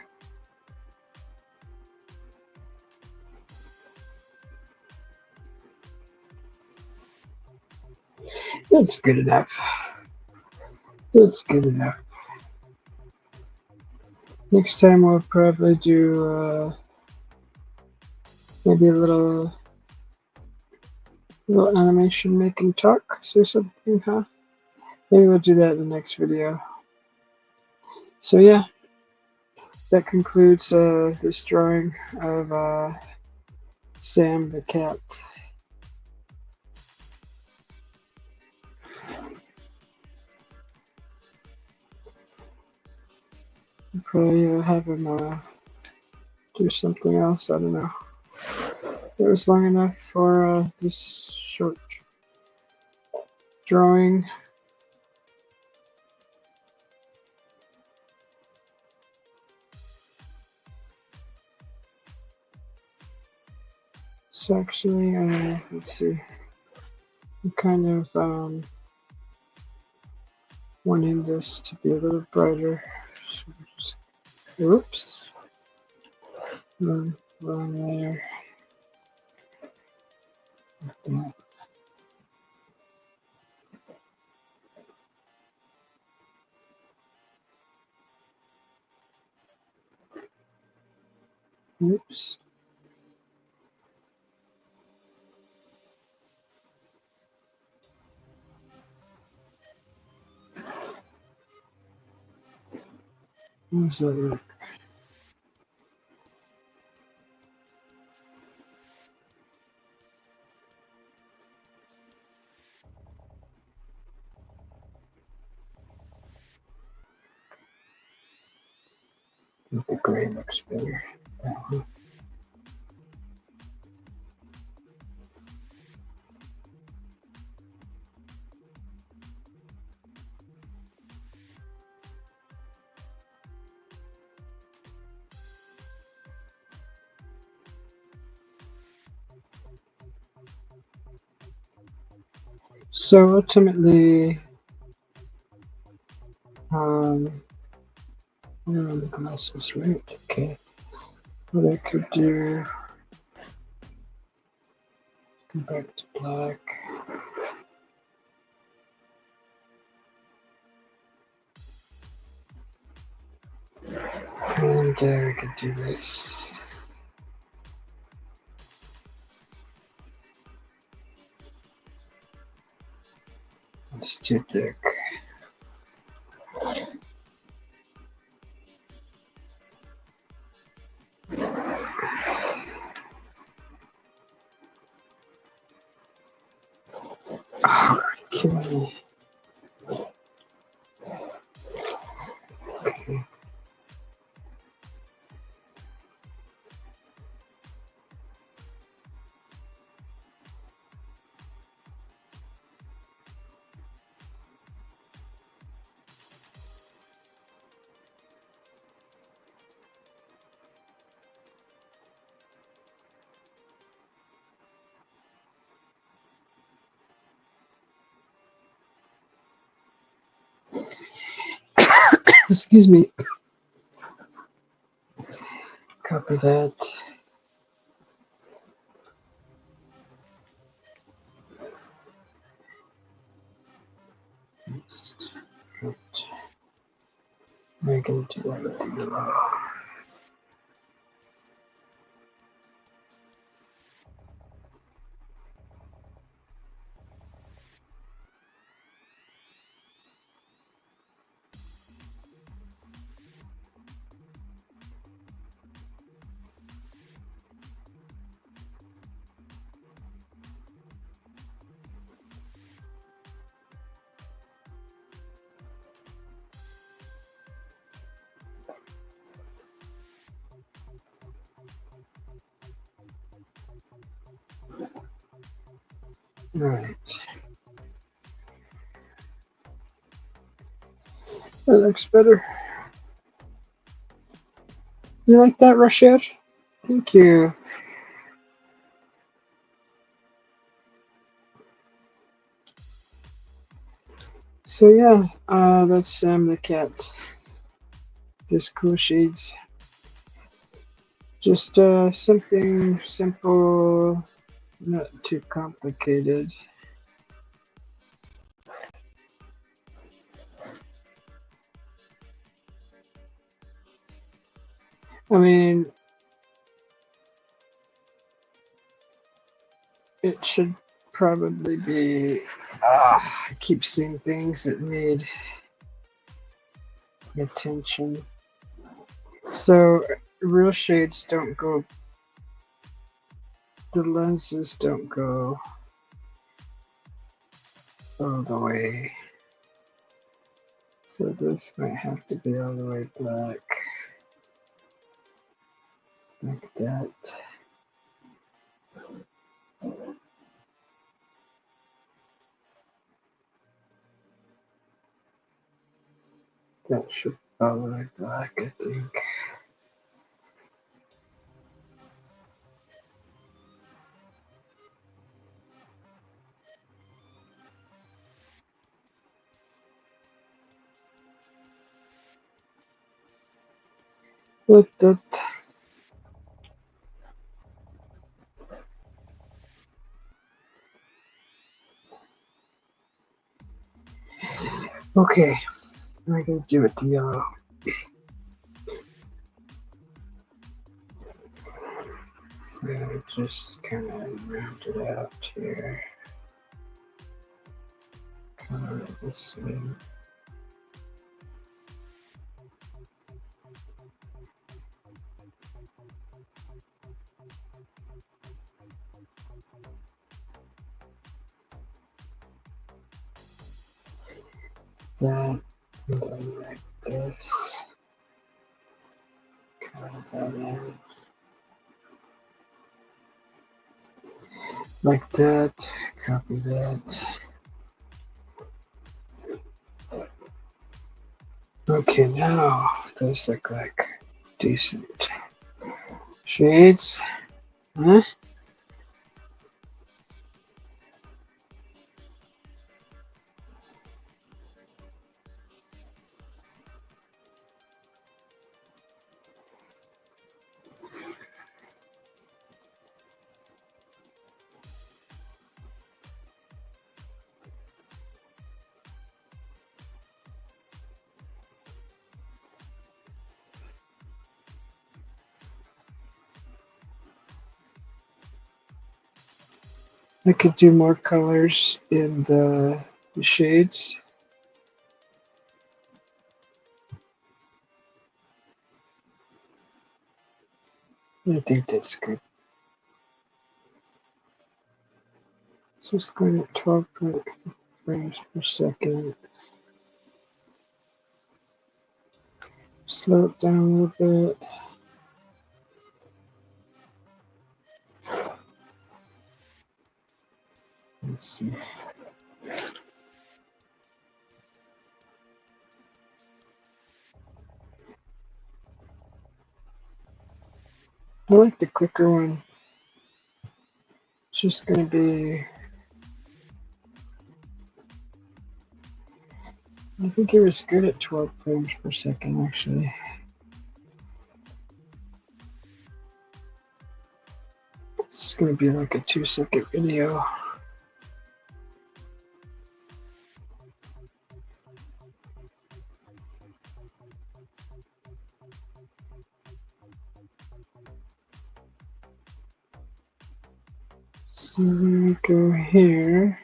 That's good enough. That's good enough. Next time we'll probably do maybe a little animation making talks or something, huh? Maybe we'll do that in the next video. So yeah, that concludes this drawing of Sam the cat. I'll probably have him do something else. I don't know. It was long enough for this short drawing. So actually, let's see. I'm kind of wanting this to be a little brighter. Oops. Wrong layer. Like that. Oops. How does that work? I think the gray looks better. That one. So ultimately, the glasses, right? Okay. What I could do, go back to black. And we could do this. It's too thick. Oh, kidding me. Okay. Excuse me. Copy that. Right. We're going to do that with the yellow. Right. That looks better. You like that, Rashad? Thank you. So yeah, that's Sam the cat. this cool shades. Just something simple, not too complicated. I mean, it should probably be, I keep seeing things that need attention. So real shades don't go, the lenses don't go all the way. So this might have to be all the way black, like that. That should be all the way black, I think. Like that. Okay, what am I gonna do with the yellow? So just kind of round it out here. Color it this way. That, and then like this. Color that in. Like that. Copy that. Okay, now those look like decent shades. Huh? I could do more colors in the shades. I think that's good. Just going at 12 frames per second. Slow it down a little bit. Let's see. I like the quicker one. It's just going to be, I think it was good at 12 frames per second actually. It's going to be like a 2-second video. So we go here,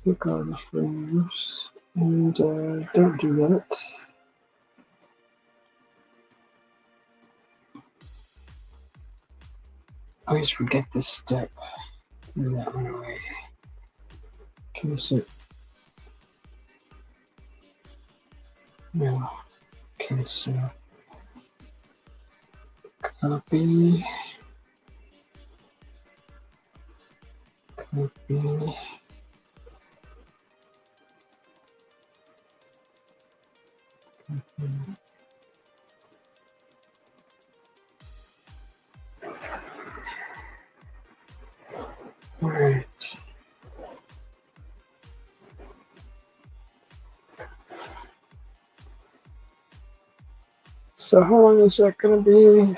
pick all the frames, and don't do that. I always forget this step. Throw that one away. Okay, so no. Okay, so copy, copy. All right. So how long is that going to be?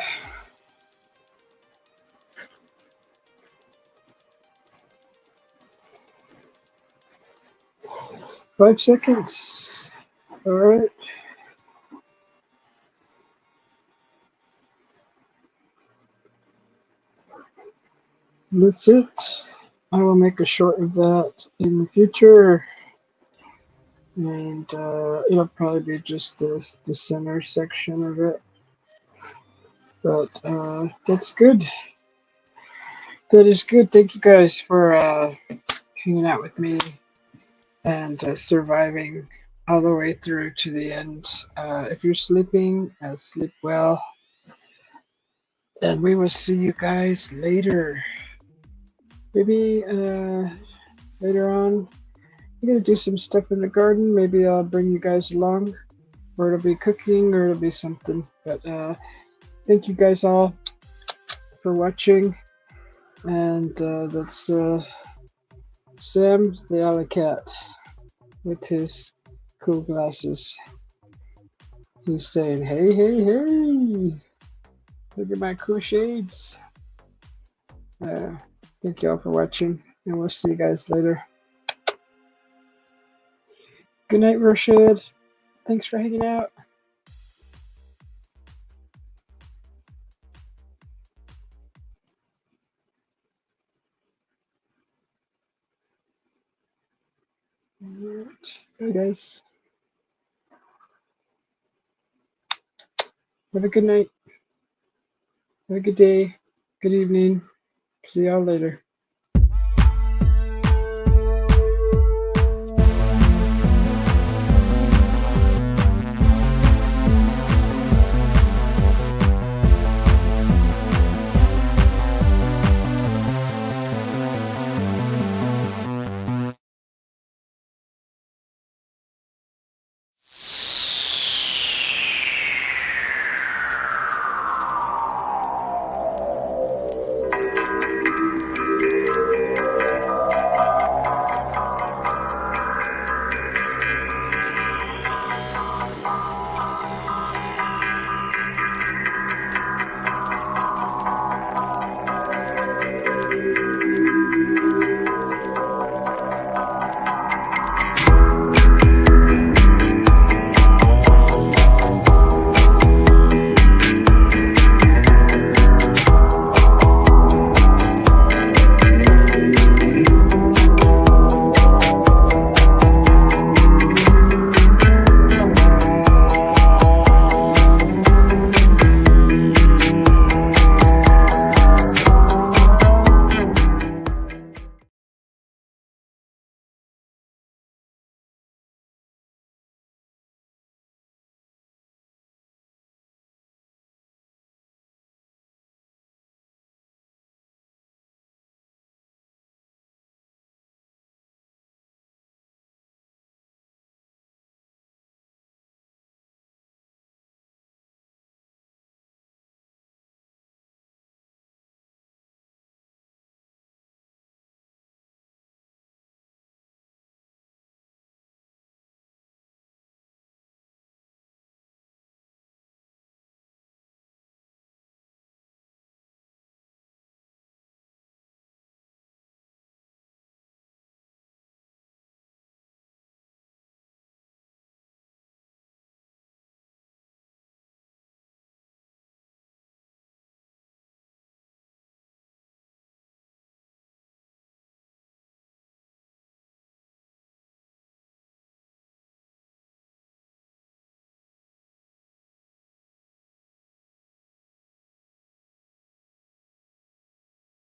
Five seconds. All right. That's it. I will make a short of that in the future. And it'll probably be just the center section of it. But that's good. That is good. Thank you guys for hanging out with me and surviving all the way through to the end. If you're sleeping, sleep well. And we will see you guys later. Maybe later on, I'm going to do some stuff in the garden. Maybe I'll bring you guys along. Or it'll be cooking or it'll be something. But thank you guys all for watching. And that's Sam the alley cat with his cool glasses. He's saying, hey, hey, hey, look at my cool shades. Thank you all for watching, and we'll see you guys later. Good night, Rashid. Thanks for hanging out. Bye, guys. Have a good night. Have a good day. Good evening. See y'all later.